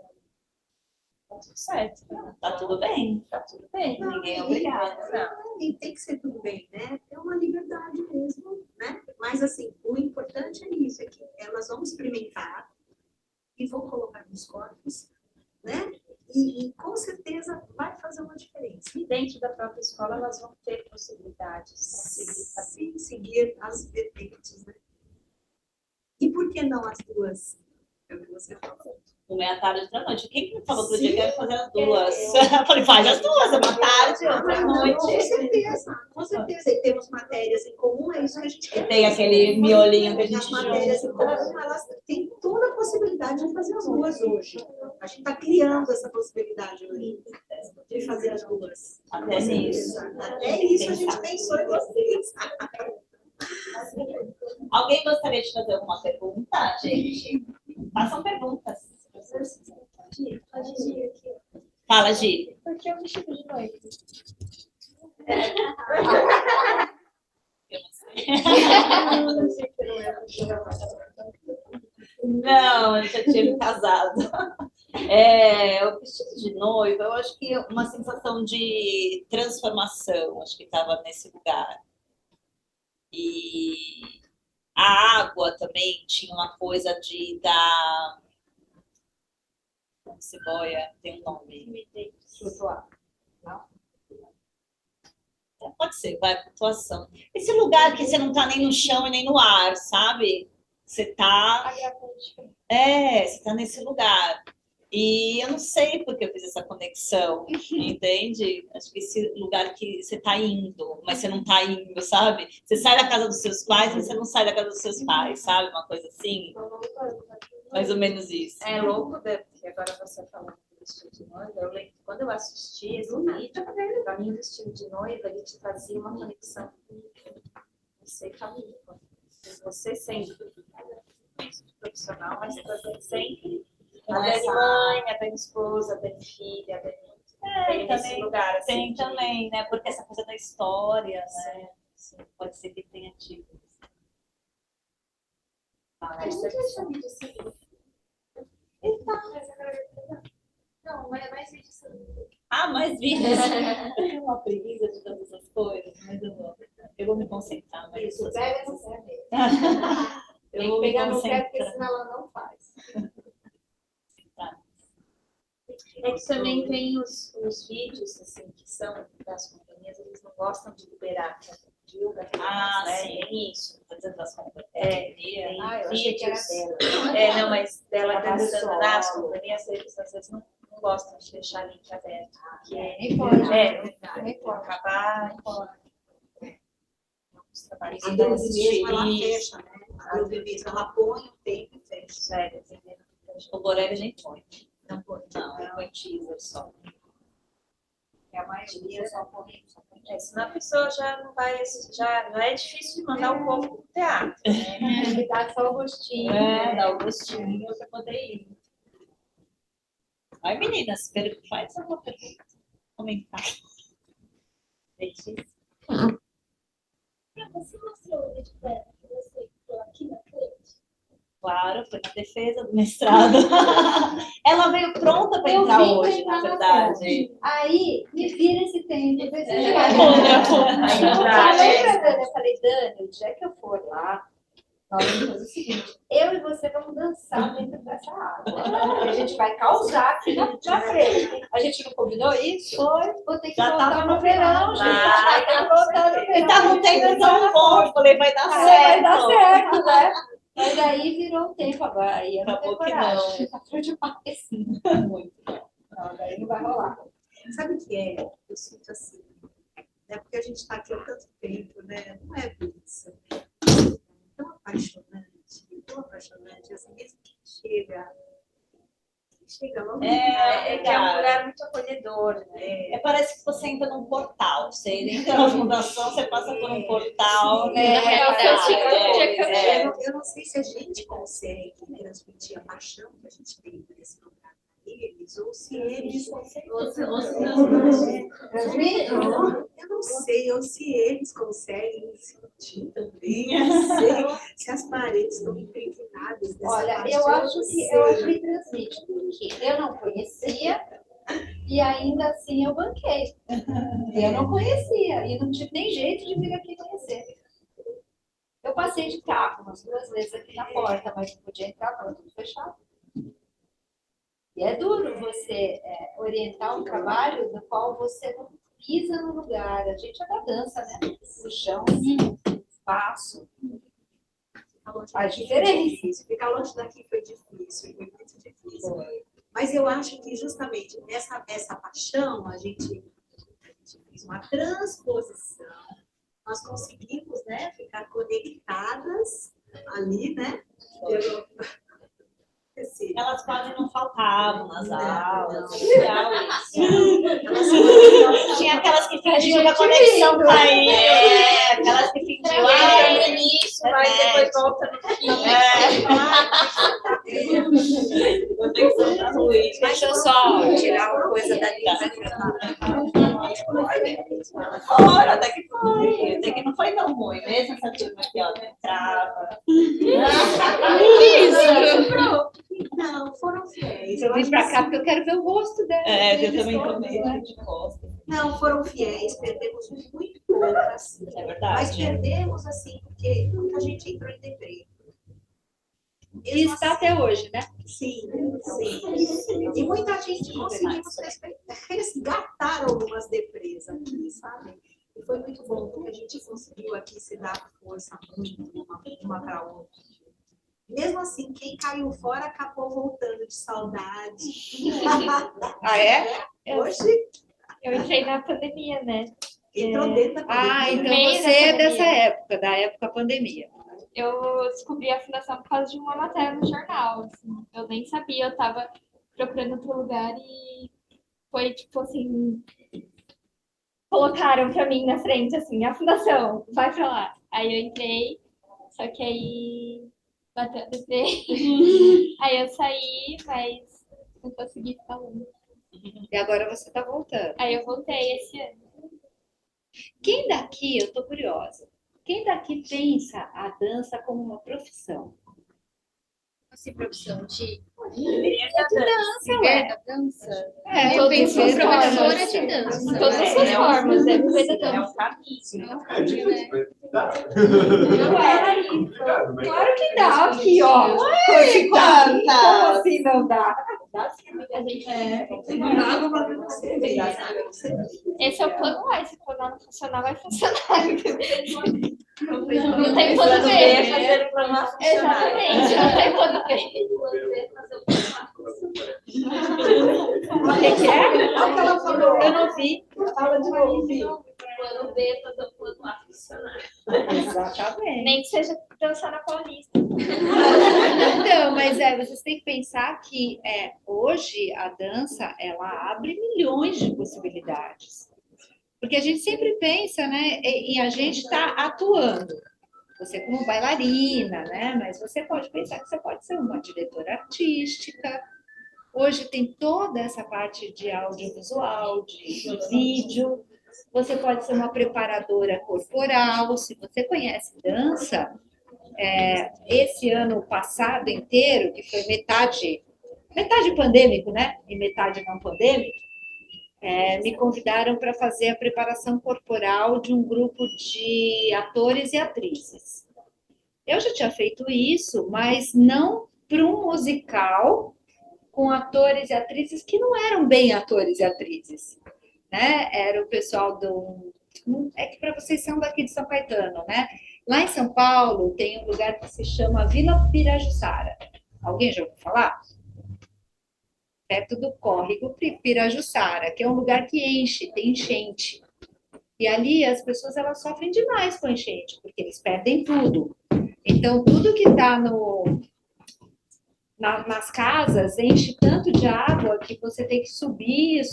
Tá tudo certo. Tá tudo bem. Tá tudo bem. Ninguém é obrigado. Não. E tem que ser tudo bem, né? É uma liberdade mesmo, né? Mas, assim, o importante é isso, é que elas vão experimentar e vão colocar nos corpos, né? E com certeza vai fazer uma diferença. E dentro da própria escola elas vão ter possibilidades de Seguir as vertentes, né? E por que não as duas? É o que você falou. Uma é à tarde e outra à noite. Quem que me falou que eu quero fazer as duas? Eu falei, faz as duas, uma tarde e outra à Com noite. certeza, com certeza. E temos matérias em comum, é isso que a gente quer. Tem aquele miolinho que a As gente matérias em junta. comum, elas têm toda a possibilidade de fazer as duas hoje. A gente está criando essa possibilidade hoje de fazer as duas. Até nisso. Até isso a gente pensou em vocês. Alguém gostaria de fazer alguma pergunta, gente? Façam perguntas. Fala, Gi. Por que o vestido de noiva? Eu não sei. Não, eu já tinha me casado. O vestido de noiva, eu acho que é uma sensação de transformação, acho que estava nesse lugar. E a água também tinha uma coisa de dar. Ceboia, tem um nome. flutuar. Pode ser, vai, flutuação. Esse lugar que você não tá nem no chão e nem no ar, sabe? Você tá. Você tá nesse lugar. E eu não sei por que eu fiz essa conexão, entende? Acho que esse lugar que você tá indo, mas você não tá indo, sabe? Você sai da casa dos seus pais, mas você não sai da casa dos seus pais, sabe? Uma coisa assim. Mais ou menos isso. É louco, porque agora você falando do vestido de noiva, eu lembro que quando eu assisti esse vídeo, para mim o vestido de noiva, ele te fazia uma conexão com você família. Você sempre profissional, mas você sempre a Dani mãe, a Dani esposa, a Dani filha, a Dani nesse também, lugar. Assim, tem também, né? Porque essa coisa da história, né? Sim, pode ser que tenha tido. Não, mas é mais vídeo. Mais vídeos. Eu tenho uma preguiça de todas essas coisas, mas eu vou me concentrar. Mas Isso, pega no pé mesmo. eu Tem vou que me pegar no pé, porque concentrar. senão ela não faz. É que também tem os vídeos assim, que são das companhias, eles não gostam de liberar, que a divulga, né? Sim. Tem isso. Fazendo as compras. Tem Eu achei que era vídeos. Não, mas dela Trabalho dançando solo. nas companhias, eles às vezes não gostam de deixar link aberto. Porque Nem pode. nem pode acabar. Os trabalhos A que Globo eles mesmo, ela assistirem, fecha, né? A Globo mesmo, ela põe o tempo e fecha. sério, O Borelli a gente põe. Não põe. Não, eu põe teaser só. Que a maioria só corre. senão a pessoa já não vai, já é difícil de mandar o povo pro teatro. Né? Ele dá só o gostinho. Dá o gostinho para poder ir. Vai, meninas, faz alguma pergunta. Comentário. Letícia. Você mostrou o vídeo dela que você ficou aqui na frente? Claro, foi na defesa do mestrado. Ela veio pronta para entrar vim hoje, pra na entrar verdade. Aí, me vira esse tempo, vê se a gente É, vai. olha, Eu falei pra Dani, eu falei, Dani, o dia que eu for lá, nós vamos fazer o seguinte, eu e você vamos dançar dentro dessa água. E a gente vai causar aqui na frente. A gente não combinou isso? Foi. Vou ter que Já voltar tava no verão, gente. Vai ter que voltar no verão. E tava um tempo tão bom, eu falei, vai dar certo. Vai dar certo, né? Mas aí virou um tempo agora. Aí eu não tenho Acabou que coragem. Tá frio demais. Muito. Não, daí não vai rolar. Sabe o que é? Eu sinto assim, é porque a gente está aqui há tanto tempo, né? Não é por isso. Tão apaixonante, assim, mesmo que chega logo. É É um lugar muito acolhedor, né? Parece que você entra num portal. Você entra na fundação, você passa por um portal. Eu não sei se a gente consegue transmitir a paixão que a gente tem por esse lugar para eles, ou se eles. Eu não sei, ou se eles conseguem sentir também. Eu não sei se as paredes estão impregnadas dessa Olha, paixão. eu acho que transmite, porque eu não conhecia e ainda assim eu banquei. Eu não conhecia e não tive nem jeito de vir aqui conhecer. Eu passei de carro umas 2 vezes aqui na porta, mas não podia entrar, estava tudo fechado. E é duro você orientar um trabalho no qual você não pisa no lugar. A gente é da dança, né? O chão, espaço. A diferença. Ficar longe daqui foi difícil, foi muito difícil. Mas eu acho que justamente essa paixão, a gente fez uma transposição. Nós conseguimos, né, ficar conectadas ali, né? Elas quase não faltavam nas aulas. Não. Legal isso. Tinha aquelas que fingiam que a conexão caía. Aquelas que fingiam. No início, mas depois volta no fim. Deixa eu só tirar uma coisa da lista. Olha, até que foi. Até que não foi tão ruim. Mesmo essa turma aqui, ó, não entrava. Não, foram fiéis. Eu vim pra cá porque eu quero ver o rosto dela. Eu também tô meio de costas. Não, foram fiéis, perdemos muito poucas. É Mas verdade. perdemos, assim, porque muita gente entrou em deprê. E está até hoje, né? Sim, sim. E muita gente conseguimos resgatar algumas deprês aqui, sabe? E foi muito bom, porque a gente conseguiu aqui se dar força muito uma para a outra. Mesmo assim, quem caiu fora acabou voltando de saudade. Ah, é? Hoje Eu entrei na pandemia, né? entrou dentro da pandemia. Ah, então Meio você da é pandemia. dessa época, da época pandemia. Eu descobri a fundação por causa de uma matéria no jornal. Assim. Eu nem sabia, eu tava procurando outro lugar e foi tipo assim. Colocaram pra mim na frente, assim, a fundação, vai pra lá. Aí eu entrei, só que aí bateu a deprê. Aí eu saí, mas não consegui ficar longe. E agora você está voltando. Aí eu voltei esse ano. Quem daqui, eu estou curiosa, quem daqui pensa a dança como uma profissão? Assim, profissão de Dança, ué. da dança. É, Todas tem as suas formas. professora de dança. Em todas as suas formas, é viver da dança. Claro que dá aqui, ó. Quantas? Como assim não dá? Esse é o plano A, se o plano A não funcionar, vai funcionar. Não tem plano B. Fazer o plano A funcionar. Exatamente, não tem plano B. O que é? Olha o que ela falou. Eu não vi. Fala de novo, Vi. Plano B, fazer o plano A funcionar. Exatamente. Nem que seja dançar na Paulista. Então, mas vocês têm que pensar que hoje a dança ela abre milhões de possibilidades. Porque a gente sempre pensa, né, em a gente estar atuando. Você como bailarina, né? Mas você pode pensar que você pode ser uma diretora artística. Hoje tem toda essa parte de audiovisual, de vídeo. Você pode ser uma preparadora corporal. Se você conhece dança, esse ano passado inteiro, que foi metade pandêmico, né? E metade não pandêmico, me convidaram para fazer a preparação corporal de um grupo de atores e atrizes. Eu já tinha feito isso, mas não para um musical com atores e atrizes que não eram bem atores e atrizes, né? Era o pessoal é que para vocês são daqui de São Caetano, né? Lá em São Paulo tem um lugar que se chama Vila Pirajussara. Alguém já ouviu falar? Perto do córrego Pirajussara, que é um lugar que tem enchente. E ali as pessoas elas sofrem demais com enchente, porque eles perdem tudo. Então, tudo que está nas casas enche tanto de água que você tem que subir,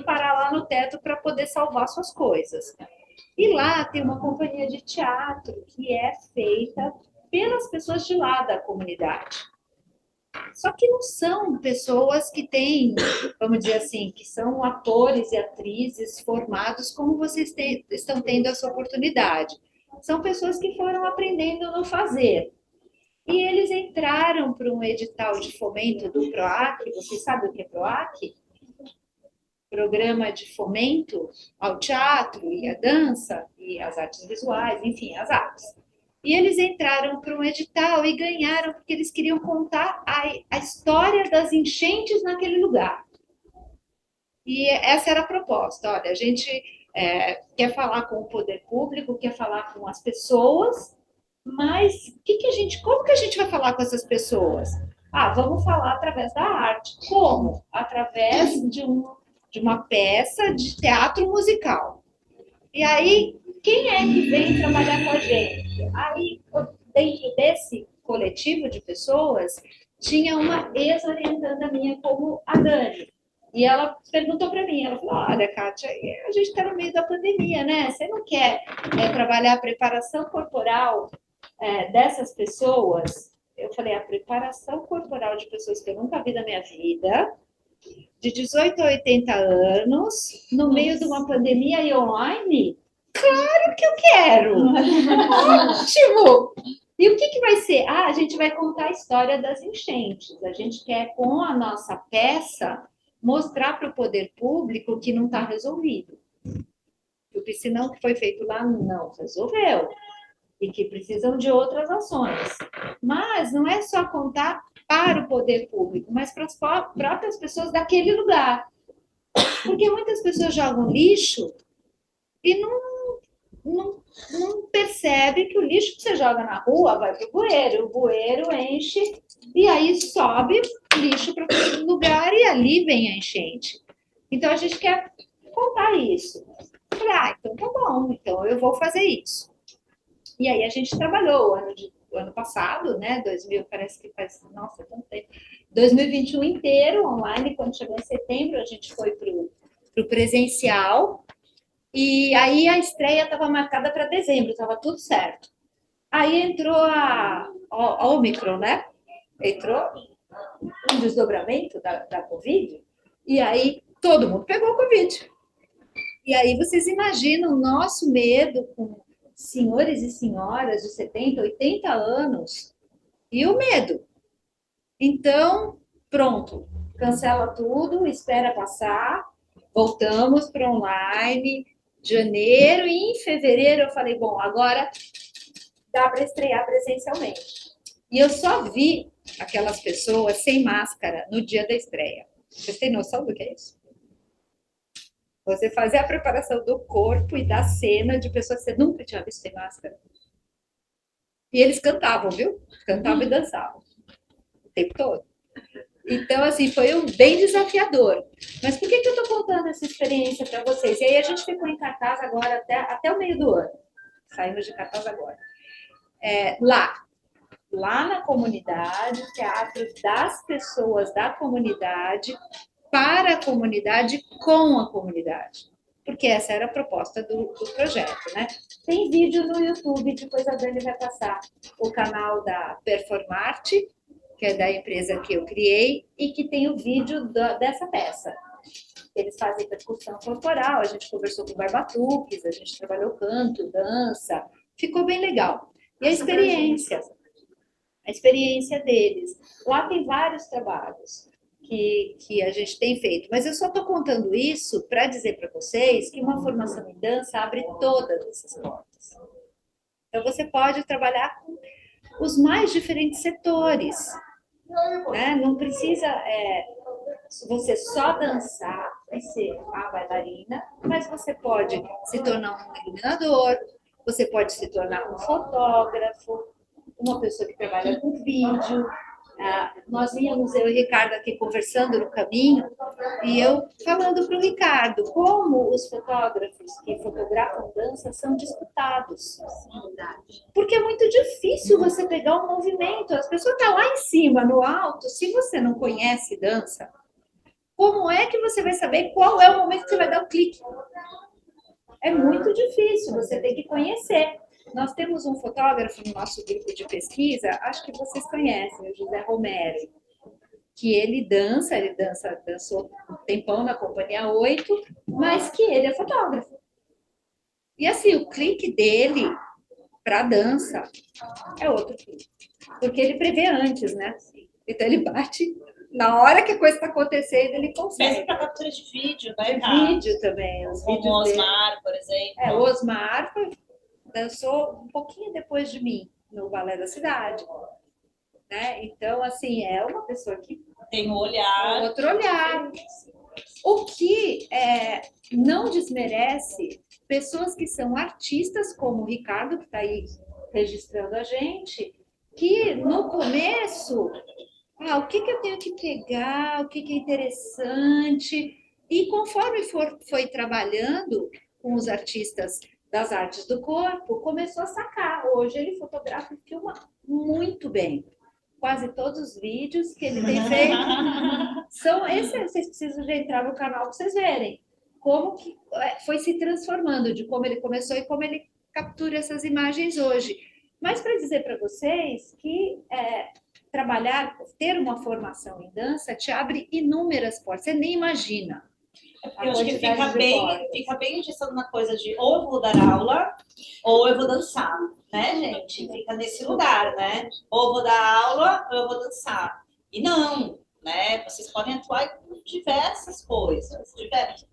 parar lá no teto para poder salvar suas coisas. E lá tem uma companhia de teatro que é feita pelas pessoas de lá da comunidade. Só que não são pessoas que têm, vamos dizer assim, que são atores e atrizes formados como vocês estão tendo essa oportunidade. São pessoas que foram aprendendo no fazer. E eles entraram para um edital de fomento do PROAC. Vocês sabem o que é PROAC? Programa de fomento ao teatro e à dança e às artes visuais, enfim, às artes. E eles entraram para um edital e ganharam porque eles queriam contar a história das enchentes naquele lugar. E essa era a proposta. Olha, a gente quer falar com o poder público, quer falar com as pessoas, mas como que a gente vai falar com essas pessoas? Vamos falar através da arte. Como? Através de uma peça de teatro musical. E aí, quem é que vem trabalhar com a gente? Aí, dentro desse coletivo de pessoas, tinha uma ex-orientanda minha como a Dani. E ela perguntou para mim, ela falou, olha, Kátia, a gente está no meio da pandemia, né? Você não quer trabalhar a preparação corporal dessas pessoas? Eu falei, a preparação corporal de pessoas que eu nunca vi na minha vida, de 18 a 80 anos, no meio de uma pandemia e online? Claro que eu quero! Ótimo! E o que vai ser? A gente vai contar a história das enchentes. A gente quer, com a nossa peça, mostrar para o poder público que não está resolvido. Que o piscinão que foi feito lá não resolveu. E que precisam de outras ações. Mas não é só contar para o poder público, mas para as próprias pessoas daquele lugar. Porque muitas pessoas jogam lixo e não percebe que o lixo que você joga na rua vai para o bueiro enche, e aí sobe lixo para aquele lugar e ali vem a enchente. Então, a gente quer contar isso. Falei, então tá bom, então eu vou fazer isso. E aí a gente trabalhou o ano passado, né, 2000, parece que faz, nossa, tanto tempo, 2021 inteiro online. Quando chegou em setembro, a gente foi para o presencial, e aí a estreia estava marcada para dezembro, estava tudo certo. Aí entrou a Omicron, né? Entrou um desdobramento da Covid, e aí todo mundo pegou Covid. E aí vocês imaginam o nosso medo com senhores e senhoras de 70, 80 anos, e o medo. Então, pronto, cancela tudo, espera passar, voltamos para online, janeiro, e em fevereiro eu falei, bom, agora dá para estrear presencialmente. E eu só vi aquelas pessoas sem máscara no dia da estreia. Vocês têm noção do que é isso? Você fazer a preparação do corpo e da cena de pessoas que você nunca tinha visto sem máscara. E eles cantavam, viu? Cantavam e dançavam. O tempo todo. Então, assim, foi bem desafiador. Mas por que eu estou contando essa experiência para vocês? E aí a gente ficou em cartaz agora até o meio do ano. Saímos de cartaz agora. Lá na comunidade, teatro das pessoas da comunidade, para a comunidade, com a comunidade. Porque essa era a proposta do projeto, né? Tem vídeo no YouTube, depois a Dani vai passar o canal da Performarte, que é da empresa que eu criei, e que tem o vídeo dessa peça. Eles fazem percussão corporal, a gente conversou com barbatuques, a gente trabalhou canto, dança, ficou bem legal. E a experiência deles. Lá tem vários trabalhos que a gente tem feito, mas eu só estou contando isso para dizer para vocês que uma formação em dança abre todas essas portas. Então, você pode trabalhar com os mais diferentes setores, né? Não precisa você só dançar e ser a bailarina, mas você pode se tornar um iluminador, você pode se tornar um fotógrafo, uma pessoa que trabalha com vídeo. Nós vínhamos, eu e o Ricardo aqui conversando no caminho, e eu falando para o Ricardo como os fotógrafos que fotografam dança são disputados. Porque é muito difícil você pegar um movimento, as pessoas estão lá em cima, no alto, se você não conhece dança, como é que você vai saber qual é o momento que você vai dar o clique? É muito difícil, você tem que conhecer. Nós temos um fotógrafo no nosso grupo de pesquisa, acho que vocês conhecem, o José Romero, que ele dançou um tempão na Companhia 8, mas que ele é fotógrafo. E assim, o clique dele para dança é outro clique, porque ele prevê antes, né? Então ele bate na hora que a coisa está acontecendo, ele consegue. Mesmo para captura de vídeo, vai vídeo também. Os como o Osmar, por exemplo. O Osmar dançou um pouquinho depois de mim, no Balé da Cidade. Né? Então, assim, é uma pessoa que tem um olhar. Outro olhar. O que não desmerece pessoas que são artistas, como o Ricardo, que está aí registrando a gente, que no começo, o que eu tenho que pegar, o que é interessante, e conforme foi trabalhando com os artistas das artes do corpo, começou a sacar. Hoje ele fotografa e filma muito bem. Quase todos os vídeos que ele tem feito são esses. Vocês precisam de entrar no canal para vocês verem como que foi se transformando, de como ele começou e como ele captura essas imagens hoje. Mas para dizer para vocês que ter uma formação em dança te abre inúmeras portas, você nem imagina. Eu acho que fica bem disso na coisa de ou eu vou dar aula ou eu vou dançar, né, gente? Fica nesse lugar, né? Ou eu vou dar aula ou eu vou dançar. E não, né? Vocês podem atuar em diversas coisas.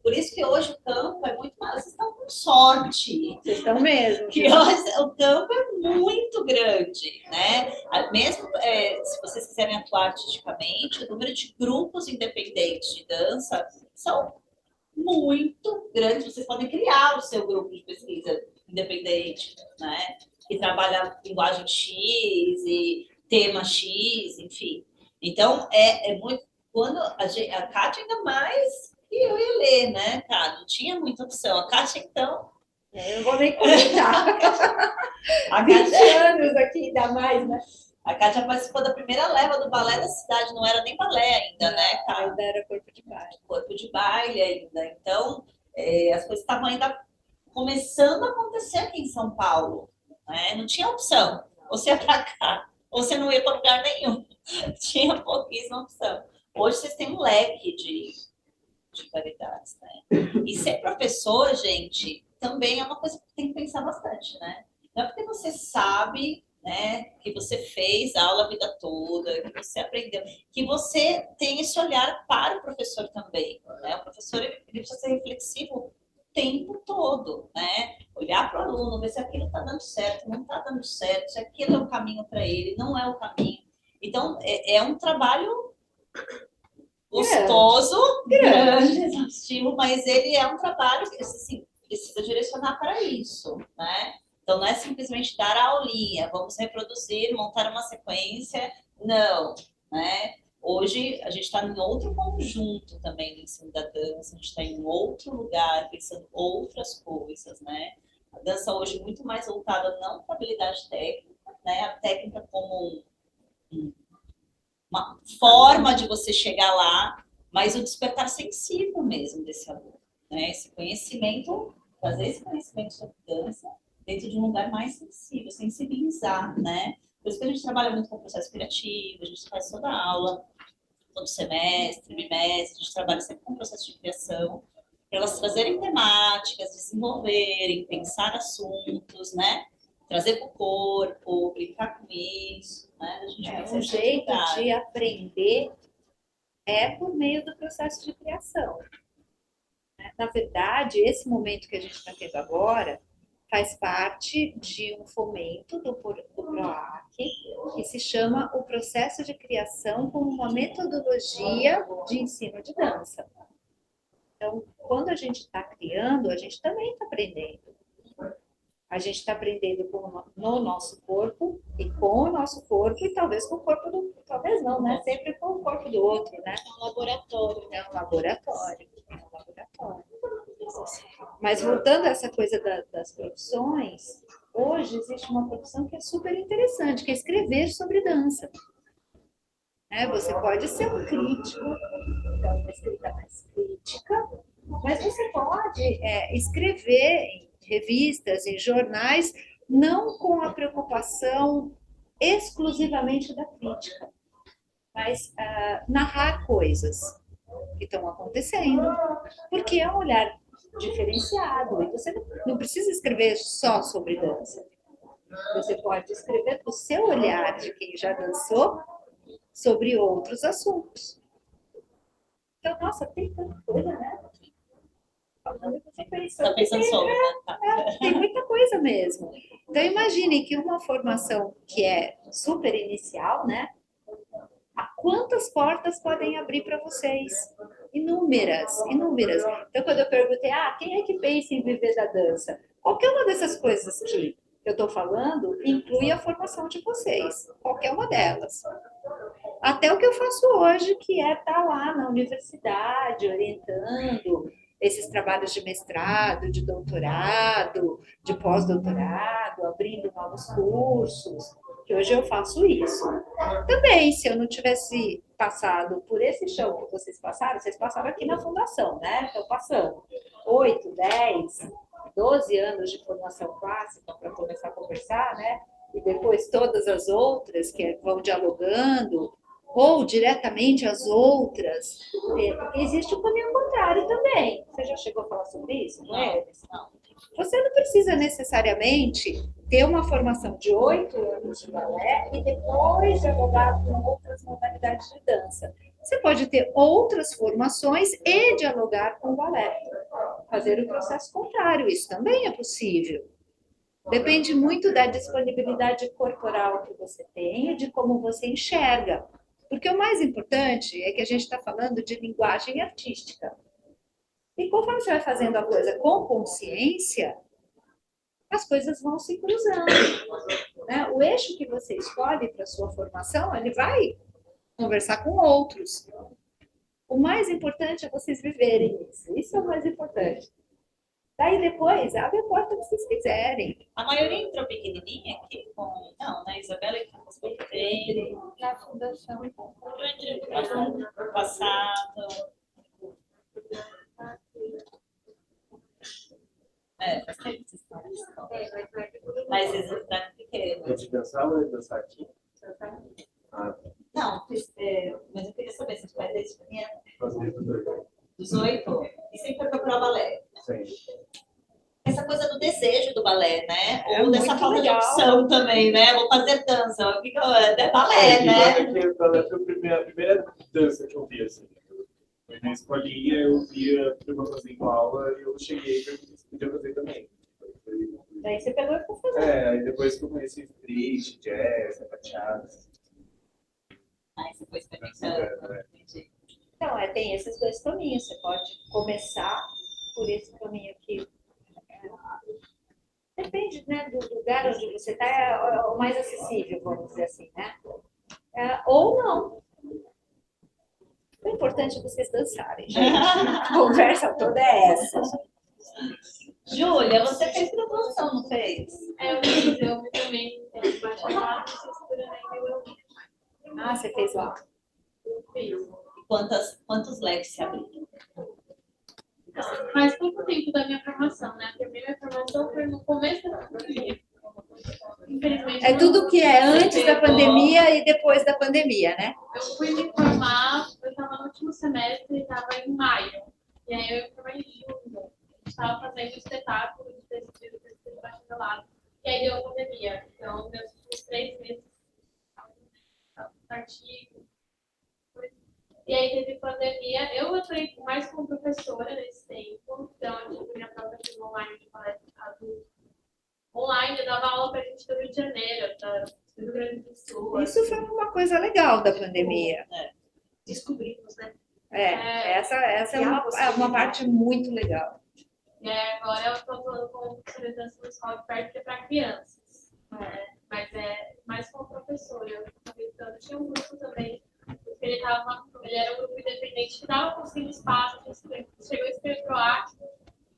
Por isso que hoje o campo é muito mais. Vocês estão com sorte. Vocês estão mesmo. Que hoje o campo é muito grande, né? Mesmo se vocês quiserem atuar artisticamente, o número de grupos independentes de dança são muito grande, vocês podem criar o seu grupo de pesquisa independente, né? Que trabalha linguagem X e tema X, enfim. Então, é muito... Quando a Kátia ainda mais que eu ia ler, né, cara? Não tinha muita opção. A Kátia, então... Eu não vou nem comentar. Há 20 anos aqui, ainda mais, né? A Kátia participou da primeira leva do Balé da Cidade, não era nem balé ainda, né, cara? Ainda era corpo de baile. Corpo de baile ainda. Então, as coisas estavam ainda começando a acontecer aqui em São Paulo. Né? Não tinha opção. Ou você ia para cá, ou você não ia para lugar nenhum. Tinha pouquíssima opção. Hoje vocês têm um leque de variedades, né? E ser professor, gente, também é uma coisa que tem que pensar bastante, né? Não é porque você sabe... Né, que você fez aula a vida toda, que você aprendeu, que você tem esse olhar para o professor também. Né? O professor ele precisa ser reflexivo o tempo todo, né? Olhar para o aluno, ver se aquilo está dando certo, não está dando certo, se aquilo é o caminho para ele, não é o caminho. Então, é um trabalho gostoso, grande, exaustivo, mas ele é um trabalho que assim, precisa direcionar para isso, né? Então, não é simplesmente dar a aulinha, vamos reproduzir, montar uma sequência, não, né? Hoje, a gente está em outro conjunto também do ensino da dança, a gente está em outro lugar, pensando outras coisas, né? A dança hoje é muito mais voltada não para a habilidade técnica, né? A técnica como uma forma de você chegar lá, mas o despertar sensível mesmo desse aluno, né? Esse conhecimento, trazer esse conhecimento sobre dança, dentro de um lugar mais sensível, sensibilizar, né? Por isso que a gente trabalha muito com o processo criativo, a gente faz toda a aula, todo semestre, bimestre, a gente trabalha sempre com o processo de criação, para elas trazerem temáticas, desenvolverem, pensar assuntos, né? trazer para o corpo, brincar com isso, né? A gente vai Um ser jeito atividade. de aprender é por meio do processo de criação. Na verdade, esse momento que a gente está tendo agora faz parte de um fomento do PROAC, que se chama o processo de criação como uma metodologia de ensino de dança. Então, quando a gente está criando, a gente também está aprendendo. A gente está aprendendo no nosso corpo e com o nosso corpo e talvez com o corpo do... Talvez não, né? Sempre com o corpo do outro, né? É um laboratório. É um laboratório. É um laboratório. Mas voltando a essa coisa das profissões, hoje existe uma profissão que é super interessante, que é escrever sobre dança. Você pode ser um crítico, então uma escrita mais crítica, mas você pode escrever em revistas, em jornais, não com a preocupação exclusivamente da crítica, mas narrar coisas que estão acontecendo, porque é um olhar diferenciado, e você não precisa escrever só sobre dança. Você pode escrever do seu olhar de quem já dançou sobre outros assuntos. Então, nossa, tem tanta coisa, né? Você está pensando sobre, né? Tá. Tem muita coisa mesmo. Então, imagine que uma formação que é super inicial, né? Quantas portas podem abrir para vocês? Inúmeras, inúmeras. Então, quando eu perguntei, quem é que pensa em viver da dança? Qualquer uma dessas coisas que eu estou falando inclui a formação de vocês. Qualquer uma delas. Até o que eu faço hoje, que é estar lá na universidade, orientando esses trabalhos de mestrado, de doutorado, de pós-doutorado, abrindo novos cursos, que hoje eu faço isso. Também, se eu não tivesse passado por esse chão que vocês passaram aqui na fundação, né? Estão passando 8, 10, 12 anos de formação clássica para começar a conversar, né? E depois todas as outras que vão dialogando, ou diretamente as outras. Existe o caminho contrário também. Você já chegou a falar sobre isso com eles? Não. Você não precisa necessariamente ter uma formação de 8 anos de balé e depois dialogar com outras modalidades de dança. Você pode ter outras formações e dialogar com o balé. Fazer o processo contrário, isso também é possível. Depende muito da disponibilidade corporal que você tem e de como você enxerga. Porque o mais importante é que a gente está falando de linguagem artística. E conforme você vai fazendo a coisa com consciência, as coisas vão se cruzando. Né? O eixo que você escolhe para a sua formação, ele vai conversar com outros. O mais importante é vocês viverem isso. Isso é o mais importante. Daí depois, abre a porta que vocês quiserem. A maioria entrou pequenininha aqui com... Não, né? Isabela que passou por treino. Na fundação. Eu entrei no passado. Faz tempo que vocês estão. Mas eles entraram pequenos. É de dançar ou é dançar aqui? Não, mas eu queria saber se vai desde pequeno. Fazer Dos 8, e sempre procurar balé. Sim. Essa coisa do desejo do balé, né? É Ou dessa muito falta legal. de opção também, né? Vou fazer dança, é balé, né? Que balé foi a primeira dança que eu vi, assim. Foi na escolinha, eu via a turma fazendo aula e eu cheguei e perguntei se podia fazer também. Daí você pegou e foi fazer. Aí depois que eu conheci street, jazz, bachata. Aí você foi experimentando. Entendi. Então, tem esses dois caminhos. Você pode começar por esse caminho aqui. Depende, né, do lugar onde você está, é o mais acessível, vamos dizer assim, né? Ou não. O importante é vocês dançarem, gente. A conversa toda é essa. Júlia, você fez graduação, não fez? Eu também tenho bacharelado, Você fez lá. Quantos leques se abriram? Faz pouco tempo da minha formação, né? A primeira formação foi no começo da pandemia. Infelizmente. É tudo que é antes da pandemia e depois da pandemia, né? Eu fui me formar, eu estava no último semestre e estava em maio. E aí eu me formei em junho. A gente estava fazendo espetáculo de decidido bacharelado. E aí deu a pandemia. Então, deu uns 3 meses. Artigo. E aí teve pandemia. Eu entrei mais como professora nesse tempo. Então, eu tive minha própria turma online de palestra adulto. Online, eu dava aula para a gente do Rio de Janeiro, do Rio Grande do Sul. Isso foi uma coisa legal da pandemia. Descobrimos, né? Essa é uma parte muito legal. E aí, agora eu estou atuando como professora de escola de perto, que é para crianças. Mas é mais como professora. Eu tinha um grupo também, porque ele era um grupo independente que dava conseguindo espaço, a gente chegou a escrever pro arte.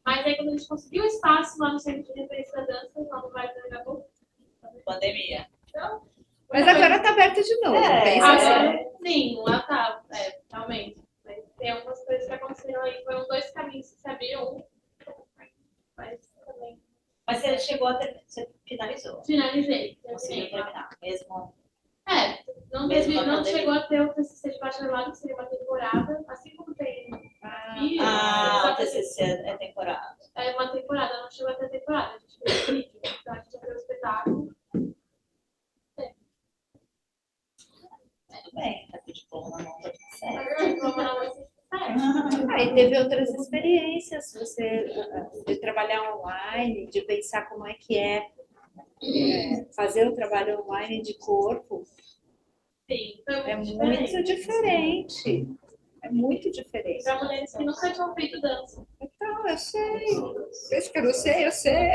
Mas aí, quando a gente conseguiu espaço lá no Centro de Referência da Dança, não vai ter acabou. Pandemia. Então, Mas agora está aberto de novo. Pensa agora, assim. sim, lá tá, realmente. Mas tem algumas coisas que aconteceram aí, foram 2 caminhos que se abriram. Mas também. Mas você chegou a ter, você finalizou. Finalizei. Conseguiu terminar. Mesmo. Não chegou a ter o TCC de bacharelado, que seria uma temporada, assim como tem aqui. O TCC é temporada. É uma temporada, não chegou a ter temporada. A gente fez vídeo, então a gente já fez o espetáculo. Tudo bem, tá com o diploma na mão, tá tudo certo. E teve outras experiências, de trabalhar online, de pensar como é que fazer o trabalho online de corpo. Sim, foi Muito diferente. É muito diferente. Para mulheres que nunca tinham feito dança. Então, eu sei. Pensa que eu não sei, eu sei.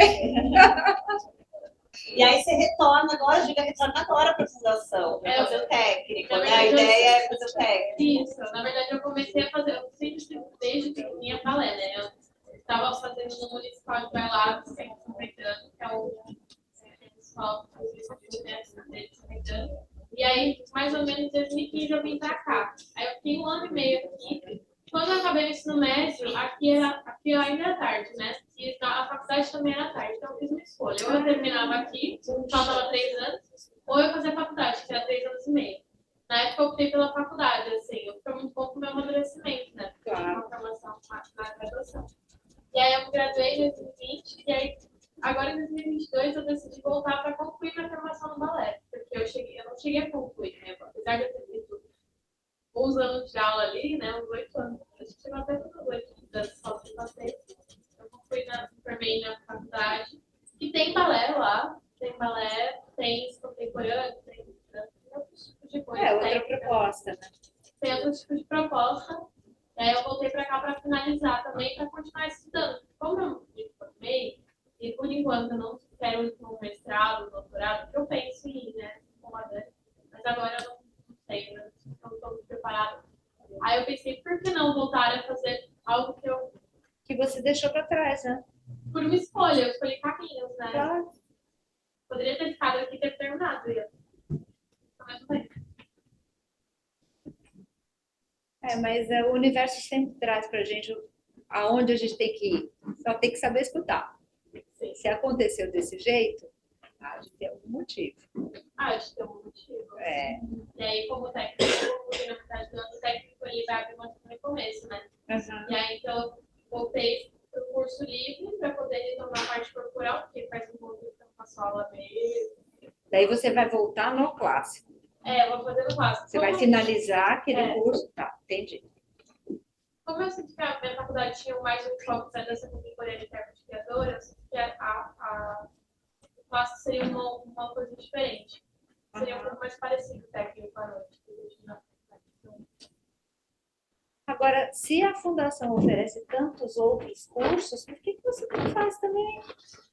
E aí você retorna agora para a fundação, para fazer o técnico, né? A verdade, ideia é fazer o técnico. Isso, na verdade eu comecei a fazer, eu sempre desde pequenininha balé, né? Eu estava fazendo no Municipal de Bailados, que é em São Caetano, que é o municipal de São Caetano. E aí, mais ou menos em 2015 eu vim para cá. Aí eu fiquei 1 ano e meio aqui. Quando eu acabei o ensino médio, aqui ainda era tarde, né? E a faculdade também era tarde, então eu fiz uma escolha. Ou eu terminava aqui, faltava 3 anos, ou eu fazia faculdade, que era 3 anos e meio. Na época eu optei pela faculdade, assim, foi muito bom pro meu amadurecimento, né? Porque eu tinha uma formação na graduação. E aí eu me graduei em 2020, e aí agora em 2022 eu decidi voltar para concluir minha formação no balé, porque eu não cheguei a concluir, né? Apesar de eu ter feito uns anos de aula ali, né? Uns 8 anos. A gente chegou até os 8 anos, só que eu passei. Eu formei na faculdade. E tem balé lá, tem contemporâneo, tem outros tipos de coisa. Outra proposta, né? Tem outros tipos de proposta. E aí eu voltei para cá para finalizar também, para continuar estudando. Como eu me formei, e por enquanto eu não quero ir para um mestrado, doutorado, que eu penso em ir, né? Mas agora eu não sei, né? Não estou muito preparada. Aí eu pensei, por que não voltar a fazer algo que você deixou para trás, né? Por uma escolha, eu escolhi caminhos, né? Claro. Poderia ter ficado aqui e ter terminado. Mas não tem. Mas o universo sempre traz pra gente aonde a gente tem que ir. Só tem que saber escutar. Sim. Se aconteceu desse jeito, a gente tem algum motivo. Acho que tem algum motivo. E aí, como técnico, eu na verdade do ano técnico, ele vai abrir uma turma no começo, né? Uhum. E aí, então, eu voltei pro curso livre para poder retomar a parte corporal, porque faz um pouco que eu faço aula mesmo. Daí você vai voltar no clássico. Eu vou fazer no clássico. Você vai finalizar aquele curso? Tá, entendi. Como eu senti que a minha faculdade tinha mais um foco da dança contemporânea e intérprete criadora, eu senti que o clássico seria uma coisa diferente. Seria um pouco mais parecido técnico à noite. Agora, se a fundação oferece tantos outros cursos, por que você não faz também?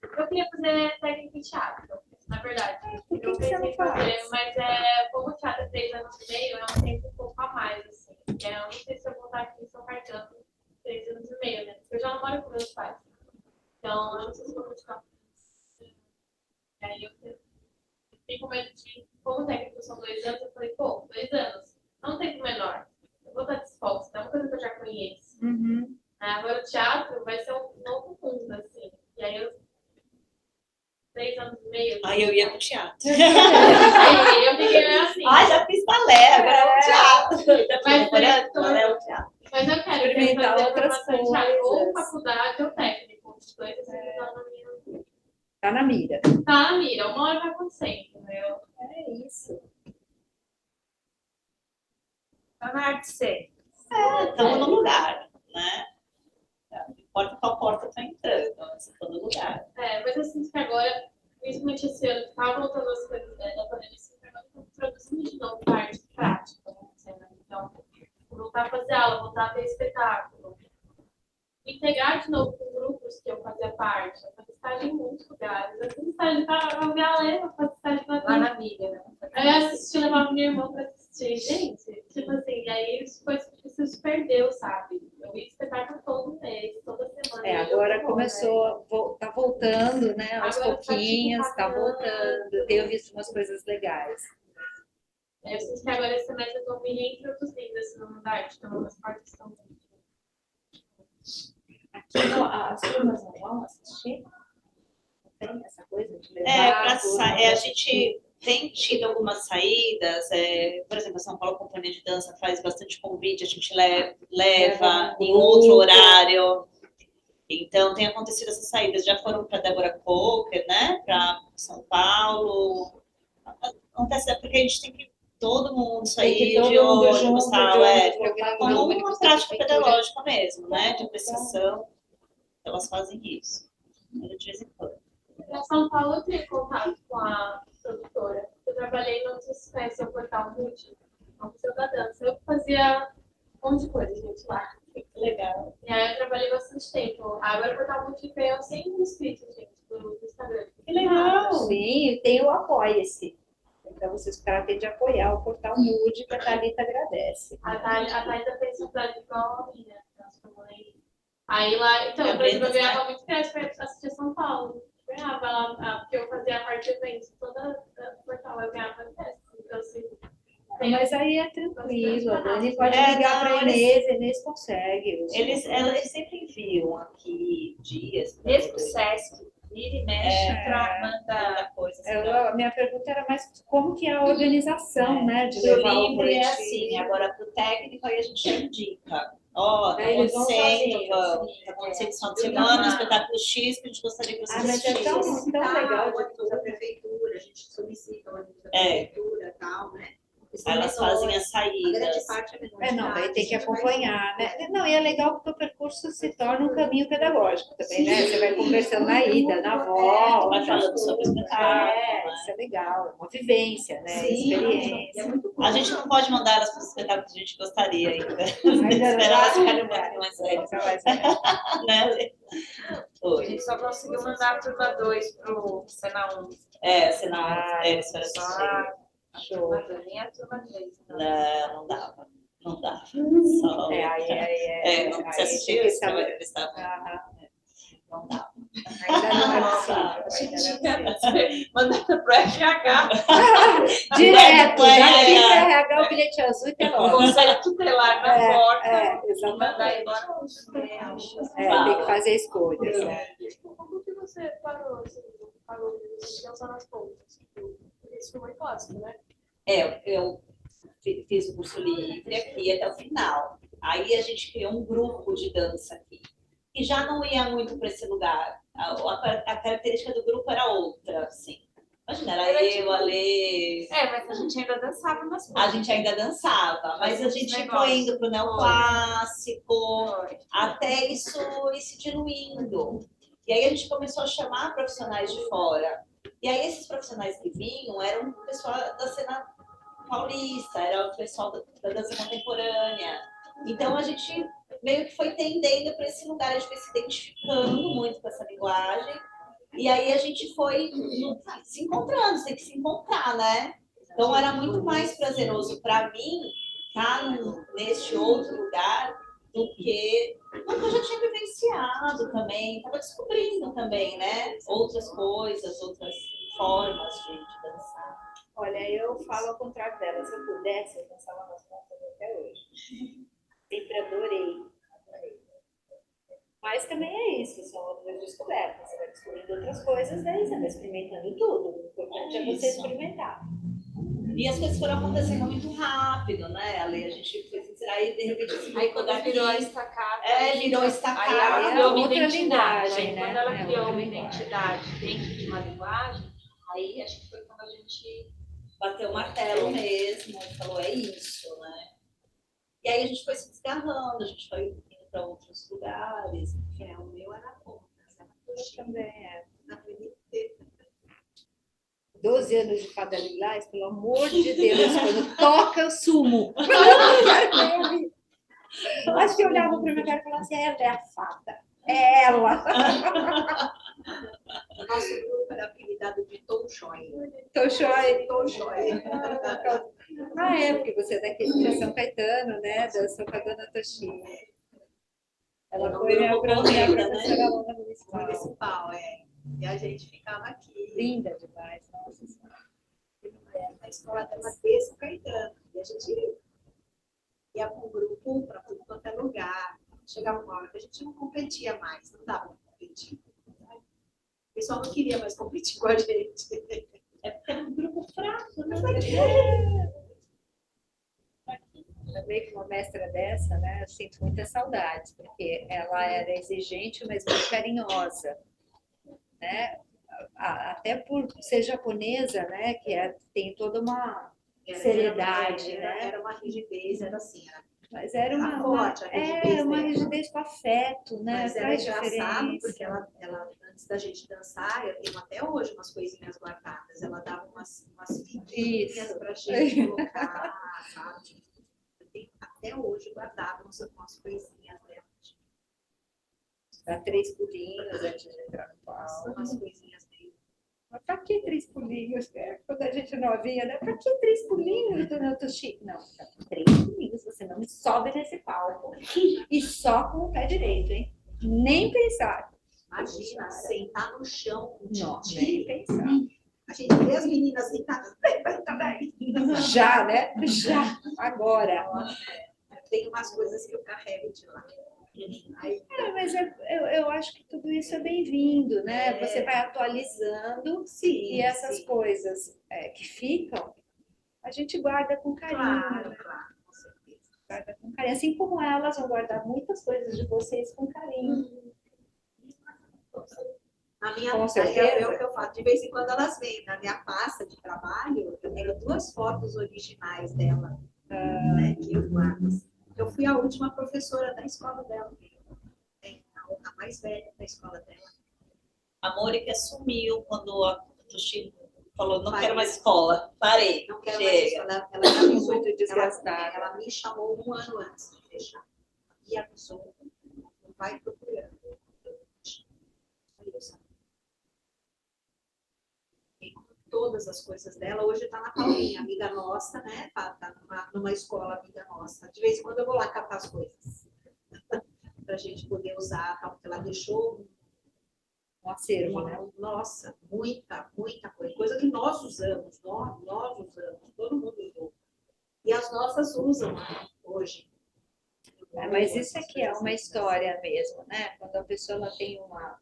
Eu queria fazer técnica em teatro, na verdade. Por que Eu você não pensei em faz? fazer, mas como o teatro é 3 anos e meio, é um tempo um pouco a mais, assim. Eu não sei se eu vou estar aqui em São Caetano 3 anos e meio, né? Porque eu já não moro com meus pais. Então, eu não sei se eu vou continuar. E aí eu fiquei com medo de, como técnico são 2 anos, eu falei, pô, 2 anos, não tem tempo menor. Eu vou estar disposta, é uma coisa que eu já conheço. Uhum. Agora o teatro vai ser um novo mundo, assim. E aí eu 3 anos e meio. Aí eu ia pro teatro. Eu fiquei assim. Já fiz balé, agora é o teatro. Mas é o teatro. Mas eu quero Experimentar fazer outras formação de teatro, ou coisas. faculdade ou técnico. Os dois assim, na minha. Tá na mira. Tá na mira, uma hora vai acontecer, entendeu? É isso. Tá na arte C. Estamos no lugar, né? Não importa qual porta está entrando, então você está no lugar. Mas eu sinto que agora, principalmente esse ano, que tá voltando as coisas da pandemia, agora estão produzindo de novo parte prática, né? Então, voltar a fazer aula, voltar a ter espetáculo. E pegar de novo com grupos que eu fazia parte. Eu fazia estágio em muitos lugares. Eu fiz estágio eu vi a Leva, eu fazia estágio Lá na mídia, né? Aí eu assisti, levava minha irmã pra assistir. Gente, tipo assim, aí isso foi isso se perdeu, sabe? Eu ia espetáculo todo mês, toda semana. Agora começou, tá voltando, né? Aos Agora tá, pouquinhos, tipo, tá bacana. voltando. Tenho visto umas coisas legais. Eu sinto que agora esse semestre eu tô me reintroduzindo esse mundo da arte, então as partes estão. Aqui as turmas não vão assistir? Não tem essa coisa de levar? A gente tem tido algumas saídas, por exemplo, a São Paulo Companhia de Dança faz bastante convite, a gente leva em outro horário. Então, tem acontecido essas saídas. Já foram para Débora Coker, né? Para São Paulo. Acontece porque a gente tem que todo mundo sair de ônibus, tal, como uma prática pedagógica mesmo, né? De apreciação. Elas fazem isso. De vez em quando. Em São Paulo eu tenho contato com a produtora. Eu trabalhei no espécie, o portal Multi, no Museu da Dança. Eu fazia um monte de coisa, gente, lá. Legal. E aí eu trabalhei bastante tempo. Agora o portal Multi veio sem inscritos, gente, do Instagram. Que legal! Sim, tem o Apoia-se. Então, vocês tratem de apoiar o portal Mood, que a Thalita agradece. A Thalita fez faculdade igual a minha, aí lá, então, por exemplo, eu ganhava muito crédito para assistir São Paulo. Eu ganhava lá, porque eu fazia a parte de eventos, toda o portal eu ganhava crédito. Então, assim. Mas aí é tranquilo, a Dani pode ligar para a Inês consegue. Eles sempre enviam aqui dias. Mesmo o SESC, vira e mexe, manda coisas. A minha pergunta era mais como que é a organização, né? De levar o livre é assim, agora para o técnico aí a gente indica. Tá acontecendo esse final de semana, espetáculo X, que a gente gostaria que vocês mas é tão legal de tudo. A prefeitura, a gente solicita o ônibus da prefeitura e tal, né? Elas fazem as saídas. A grande parte é menor. Não, daí tem que acompanhar, né? Não, e é legal porque o percurso se torna um caminho pedagógico também, né? Você vai conversando na ida, na volta. Vai falando sobre o espetáculo. Isso é legal, é uma vivência, né? Experiência. A gente não pode mandar elas para os espetáculos que a gente gostaria ainda. Espera elas ficarem um pouquinho mais velhas. Né? A gente só conseguiu mandar a turma 2 pro Sena 1. Sena 1. Espera assistir. Show. Nem a turma 3. Não dava. Não dava. Só. Você assistiu esse trabalho que eles estavam? Não dava. Ainda não é possível. Mandava pro FH. Direto, daqui para RH o bilhete azul e pelo Conselho tutelar na porta. Exatamente. Mandar embora. Tem que fazer escolhas. Como que você parou de dançar nas pontas? Isso foi muito clássico, né? Eu fiz o curso livre aqui até o final. Aí a gente criou um grupo de dança aqui. E já não ia muito para esse lugar. A característica do grupo era outra, assim. Imagina, era eu, a Lê. Mas a gente ainda dançava nas coisas. A gente ainda dançava, mas a gente foi indo para o neoclássico, até isso ir se diluindo. E aí a gente começou a chamar profissionais de fora. E aí esses profissionais que vinham eram o pessoal da cena paulista, era o pessoal da dança contemporânea. Então a gente meio que foi tendendo para esse lugar, a gente foi se identificando muito com essa linguagem. E aí a gente foi se encontrando, você tem que se encontrar, né? Então era muito mais prazeroso para mim estar neste outro lugar do que eu já tinha vivenciado também, estava descobrindo também, né? Outras coisas, outras formas de dançar. Olha, eu falo ao contrário dela. Se eu pudesse, eu dançava nas pontas até hoje. Sempre adorei. Mas também é isso, são outras descobertas. Você vai descobrindo outras coisas, daí você vai experimentando tudo. O importante é você experimentar. E as coisas foram acontecendo muito rápido, né? A gente foi Aí, de repente, esse Aí grupo quando daqui... virou a estacada. virou Aí estacada. ela é criou uma outra identidade. linguagem, Aí né? quando ela É criou outra uma linguagem. identidade dentro de uma linguagem, aí acho que foi quando a gente. Bateu o martelo mesmo, falou, é isso, né? E aí a gente foi se desgarrando, a gente foi indo para outros lugares. O meu era bom. Também é. Na vida inteira. 12 anos de Fada Lilás, pelo amor de Deus, quando toca, eu sumo. Acho que eu olhava para minha cara e falava assim, ela é a fada. É ela. Nosso grupo era apelidado de Tom Choi. Tô choi. Tom Choi. Ah, é, porque você é daqui de São Caetano, né? Dançou com a dona Toshina. Ela Era um foi minha grupo professora corrida, né? aluna municipal. Municipal, é. E a gente ficava aqui. Linda demais, nossa senhora. Na escola dela de São Caetano. E a gente ia com o grupo para tudo quanto é lugar. Chegava uma hora que a gente não competia mais, não dava para competir. O pessoal não queria mais competir com a gente. É porque era um grupo fraco, né? Também com uma mestra dessa, né? Eu sinto muita saudade, porque ela era exigente, mas muito carinhosa, né? Até por ser japonesa, né? Que tem toda uma seriedade, né? Era uma rigidez, era assim. Mas era uma forte, a rigidez uma dela. rigidez com afeto, né? Mas era Faz engraçado, diferença. porque ela, antes da gente dançar, eu tenho até hoje umas coisinhas guardadas. Ela dava umas fitinhas Isso. pra gente colocar, sabe? Eu tenho até hoje guardado umas coisinhas dela. Dá 3 pulinhos antes de entrar no palco. Umas coisinhas dele. Mas pra que 3 pulinhos? Né? Quando a gente novinha, né? Pra que 3 pulinhos, dona Toshi? Não, 3 pulinhos, você não me sobe nesse palco. E só com o pé direito, hein? Nem pensar. Imagina, sentar no chão com Não, titi. nem pensar. A gente vê as meninas sentadas. Também. Já, né? Já. Agora. Tem umas coisas que eu carrego de lá. Aí, Mas eu acho que tudo isso é bem-vindo, né? Você vai atualizando sim, e essas sim. coisas que ficam, a gente guarda com carinho. Claro, Né? claro, com certeza. Guarda com carinho. Assim como elas vão guardar muitas coisas de vocês com carinho. A minha, Com é certeza. o que eu faço. De vez em quando elas vêm na minha pasta de trabalho, eu tenho 2 fotos originais dela, né, que eu guardo. Eu fui a última professora da escola dela, a mais velha da escola dela. A Mônica sumiu quando a Toshi falou, não quero mais escola. Parei. Não quero Chega. mais escola. Ela já avisou, Muito desgastada. ela me chamou 1 ano antes de fechar. E avisou, não vai procurando. Todas as coisas dela, hoje está na Paulinha, amiga nossa, né? Tá numa escola amiga nossa. De vez em quando eu vou lá catar as coisas. Para a gente poder usar, tal, porque ela deixou Um acervo, né? nossa, muita coisa. Coisa que nós usamos, nós usamos, todo mundo usou. E as nossas usam, né, hoje. Mas isso aqui é uma história mesmo, né? Quando a pessoa ela tem uma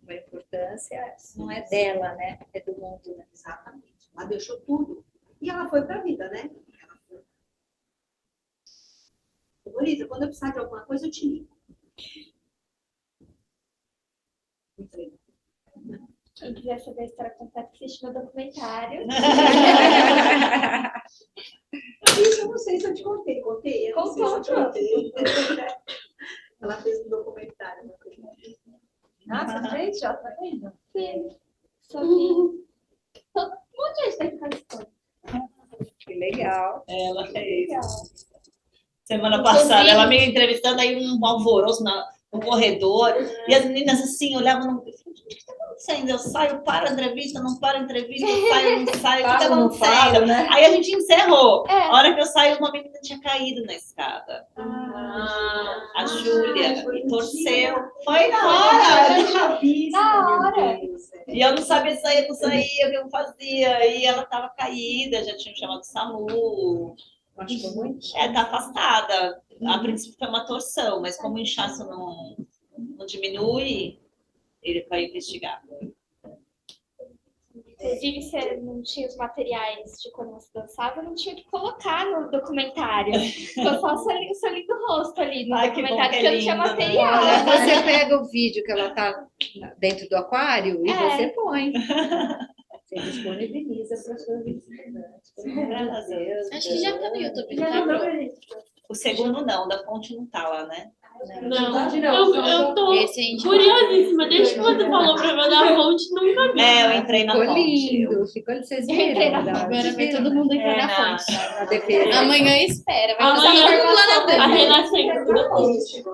importância, não é dela, né? É do mundo, né? Exatamente. Ela deixou tudo. E ela foi para a vida, né? Bonita, quando eu precisar de alguma coisa, eu te ligo. Quem quiser saber a história completa, assiste meu documentário. Isso eu não sei se eu te contei. Contei? Eu não sei se eu te Contou. contei. Ela fez um documentário. Nossa, gente, ó, tá vendo? Sim. Sobre. Todo mundo já está com a história. Que legal. Ela fez. Legal. Semana passada, ela me entrevistando aí um alvoroço no corredor, e as meninas assim olhavam, o que está acontecendo? Eu saio, paro a entrevista, não paro a entrevista, eu saio, não saio, o que está acontecendo? né? Aí a gente encerrou. É. A hora que eu saí, uma menina tinha caído na escada. A Júlia, e torceu. Foi na hora. Na hora. E eu não sabia sair, o que eu fazia. E ela estava caída, já tinha chamado o SAMU. Machucou muito? Tá afastada. A princípio foi uma torção, mas como o inchaço não diminui, ele vai investigar. Inclusive, você não tinha os materiais de quando você dançava, não tinha que colocar no documentário. Ficou só o seu lindo rosto ali no Ai, que bom documentário, que é porque não tinha lindo, né? material. Olha, você pega o vídeo que ela tá dentro do aquário e É. você põe. Você disponibiliza para suas visitantes. Pelo amor de Deus. Acho que já tá no YouTube, tá pronto. O segundo não, da fonte não tá lá, né? Eu tô Esse a gente curiosíssima. Desde que você falou pra mandar a fonte, nunca vi. É, eu entrei na Ficou fonte. lindo. Ficou, vocês Entrei viram? na- Agora vai todo mundo entrar na fonte. Na defesa. Amanhã espera, vai Amanhã passar por lá na a TV. renascença da fonte.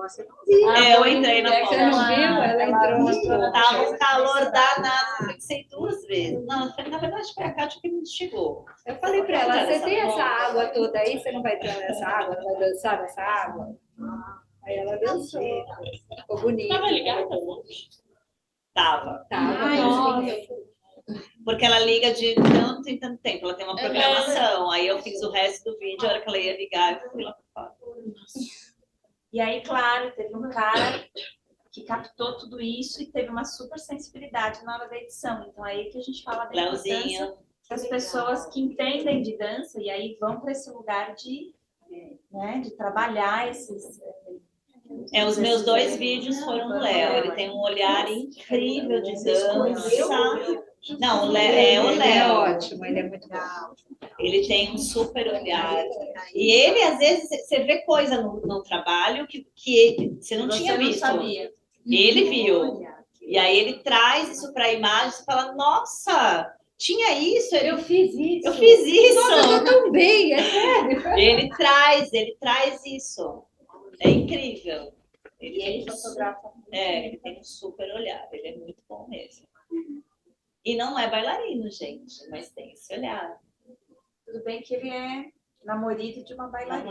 É, eu entrei na Você não fonte. viu? Ela entrou na Tava um calor danado, eu pensei 2 vezes. Não, na verdade foi a Kátia que me instigou. Eu falei para ela, você tem essa água toda aí, você não vai entrar nessa água, não vai dançar nessa água? Aí ela dançou. Ficou bonito. Tava ligada a fonte? Tava. Tá. Porque ela liga de tanto em tanto tempo, ela tem uma programação. Aí eu fiz o resto do vídeo, a hora que ela ia ligar, eu fui lá pra fora. E aí, claro, teve um cara que captou tudo isso e teve uma super sensibilidade na hora da edição. Então, aí que a gente fala da importância Leozinho. das pessoas que entendem de dança e aí vão para esse lugar de, né, de trabalhar esses... Os meus 2 vídeos foram do Léo. Ele tem um olhar incrível de dança. Não, o Ele é Léo. ótimo, ele é muito bom. Ele tem um super olhar. E ele, às vezes, você vê coisa no trabalho que você não tinha visto. sabia. Ele viu. E aí ele traz isso para a imagem e fala, nossa, tinha isso? Eu fiz isso. Eu fiz isso. Nossa, eu tô tão bem, é sério. Ele traz isso. É incrível. Ele fotografa. Ele tem um super olhar, ele é muito bom mesmo. E não é bailarino, gente, mas tem esse olhar. Tudo bem que ele é namorado de uma bailarina.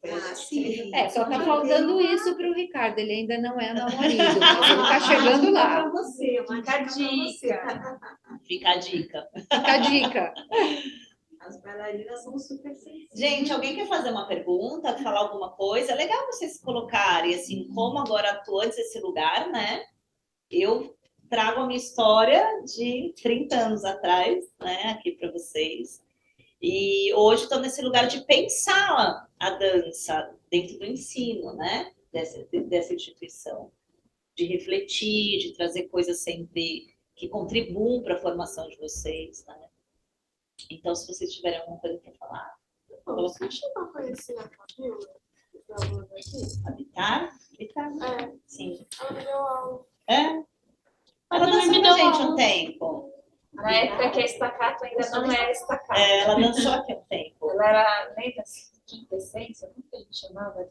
Namorado. Sim. Só tá faltando isso pro Ricardo, ele ainda não é namorado, mas ele tá chegando lá. Fica a dica. Fica a dica. Fica a dica. As bailarinas são super sensíveis. Gente, alguém quer fazer uma pergunta, falar alguma coisa? É legal vocês colocarem, assim, como agora atuantes desse lugar, né? Eu trago a minha história de 30 anos atrás, né, aqui para vocês. E hoje estou nesse lugar de pensar a dança dentro do ensino, né? Dessa instituição. De refletir, de trazer coisas sempre que contribuam para a formação de vocês, né? Então, se vocês tiverem alguma coisa para falar, Você chegou a conhecer a Camila? Habitar? Habitar, É. sim. Ela me deu aula. É? Ela também dançou me com a deu gente um aula. tempo. Na época que a estacato ainda não era estacato. Ela dançou aqui um tempo. Ela era nem da quinta essência, como que a gente chamava?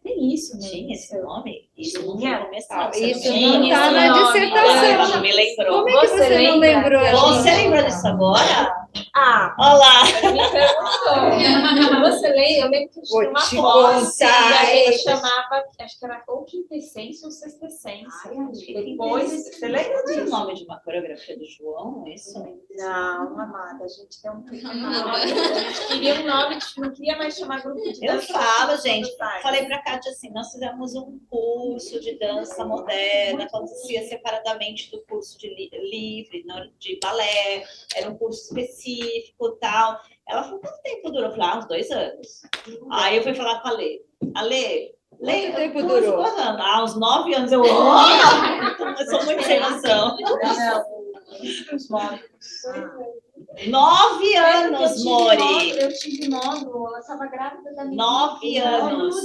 Tem isso, né? Tinha esse nome? Isso não Tinha. foi no mestrado. Isso você não tinha tá esse na nome. dissertação. Ela não me lembrou. Como é que você não lembrou? Você lembra disso agora? Ah, Olá! me perguntou. Você lembra? Eu lembro que Vou tinha uma te posse, contar. e aí chamava, acho que era ou quinta essência ou sexta essência. Depois, você lembra Tinha o disso? nome de uma coreografia do João, isso? Não, amada, a gente tem um nome. A gente queria um nome, a gente não queria mais chamar grupo de Eu dança. falo, gente. Falei pra Kátia assim, nós fizemos um curso de dança moderna, acontecia separadamente do curso de livre, de balé, era um curso específico e tal. Ela falou, quanto tempo durou? Eu falei, uns 2 anos. Aí eu fui falar com a Lê. Lê, Quanto tempo durou? Uns 9 anos. Eu sou muito sem noção. 9 anos, Mori. Eu tive módulo, ela estava grávida da minha 9 anos.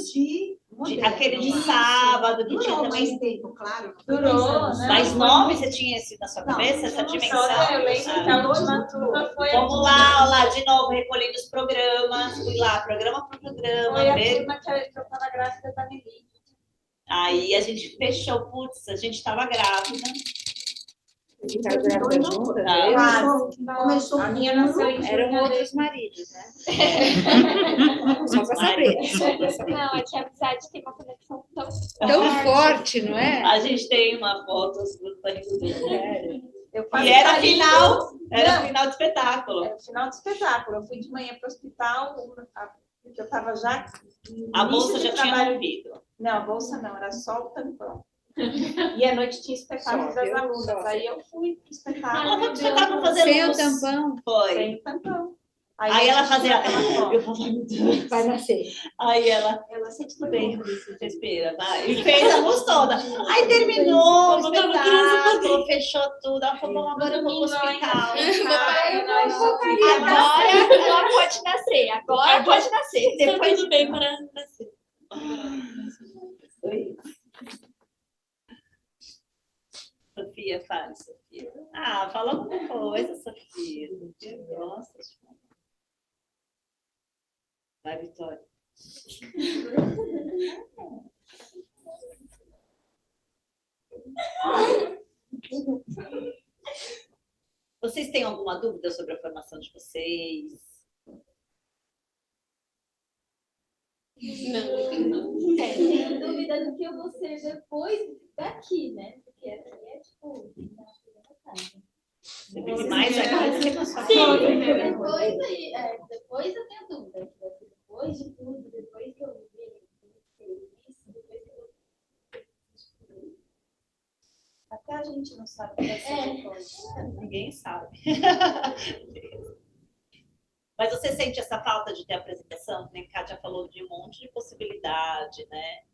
Aquele de sábado, que tinha Durou também. mais tempo, claro. Durou, né? Mas 9 você tinha esse na sua cabeça, essa dimensão? Eu lembro que a última turma foi Vamos lá, lá, de novo, recolhendo os programas. Fui lá, programa por programa. Foi a ver. turma que eu estava grávida da Nelly. Aí a gente fechou, putz, a gente estava grávida. Ricardo grávida juntas? Começou A minha nasceu em Eram junho. outros maridos, né? Só pra saber. Só pra saber. Não, é que a amizade tem uma conexão tão Tão forte, não é? A gente tem uma foto do Pânico do Sério. Eu E fazia era carinho. final de espetáculo. Era o final do espetáculo. Eu fui de manhã para o hospital, porque eu estava já. no A início bolsa de já tinha trabalho. rompido. Não, a bolsa não, era só o tampão. E à noite tinha espetáculo das alunas. Aí eu fui pro espetáculo. Ela foi pro espetáculo fazer Sem o luz. tampão, Foi. Sem o tampão. Aí ela fazia. aquela foto. Eu falava, meu Deus. vai nascer. Aí ela, Ela sempre tudo bem, respira, vai. E fez a luz toda. Aí terminou o Eu tava espetáculo, fechou tudo. Ela falou, bom, agora eu vou pro hospital. Agora ela pode nascer. Agora pode nascer. Tá Depois tudo bem para nascer. Sofia, fala, Sofia. Ah, fala alguma coisa, Sofia. Nossa. Vai, Vitória. Vocês têm alguma dúvida sobre a formação de vocês? Tem dúvida do que eu vou ser depois daqui, né? Porque aqui é tipo. Você vive mais aqui do que na sua Sim, casa. depois eu tenho dúvida. Depois de tudo, depois que eu vivi isso, depois que eu. Até a gente não sabe o que vai ser depois. Ninguém sabe. Mas você sente essa falta de ter apresentação? Que nem a Kátia falou de um monte de possibilidade, né?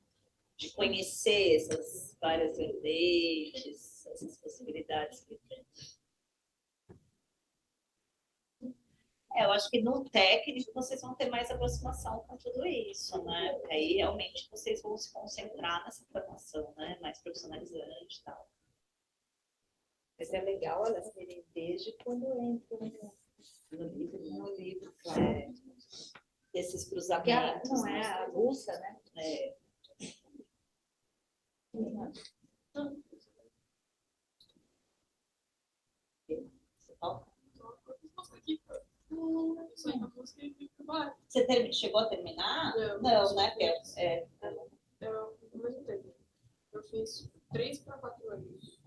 De conhecer essas várias vertentes, essas possibilidades que tem. Eu acho que no técnico vocês vão ter mais aproximação com tudo isso, né? Porque aí realmente vocês vão se concentrar nessa formação, né? Mais profissionalizante e tal. Mas é legal elas terem desde quando entram no livro, claro. Esses Que cruzamentos. não é a bolsa, né? É. Você chegou a terminar? Não, né, Pel? Eu fiz 3 para 4 anos.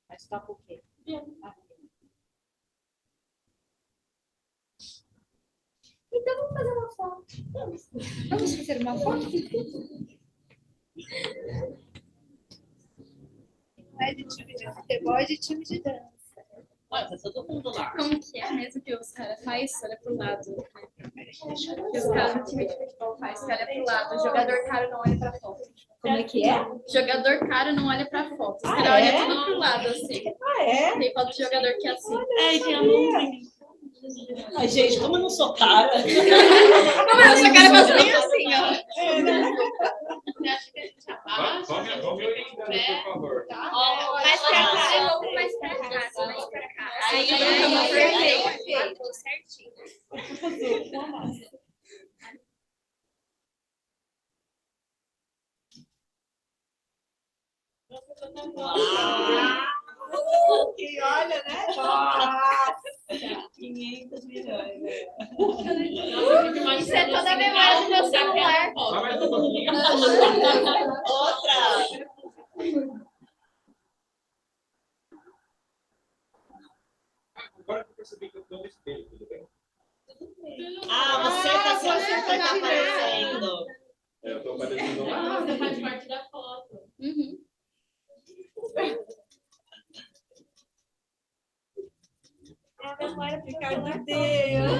Mas toca o quê? Então vamos fazer uma foto. Vamos fazer uma foto? Não é de time de futebol, é de time de dança. Olha, tá todo mundo lá. Como que é mesmo que os caras fazem? Olha pro lado. Que os caras no time de futebol fazem, olha pro lado. O jogador caro não olha pra foto. Como é que é? Jogador caro não olha pra foto. Os caras olham tudo pro lado, assim. Tem foto de jogador que é assim. É, tem a mão. Ai, gente, como eu não sou cara. Como eu sou cara, mas nem assim, ó. Você acha que a gente abaixa? Vamos me orientar, por favor. Mais pra cá, mais pra cá, mais pra cá. Aí eu perfeito, certinho. Que olha, né? Nossa, 500 milhões. Isso é toda a memória do meu celular. Só mais um pouquinho. Outra. Agora que eu percebi que eu tô no espelho, tudo bem? Ah, você tá aparecendo. Eu tô aparecendo lá. Você faz parte da foto. A memória ficar de Deus.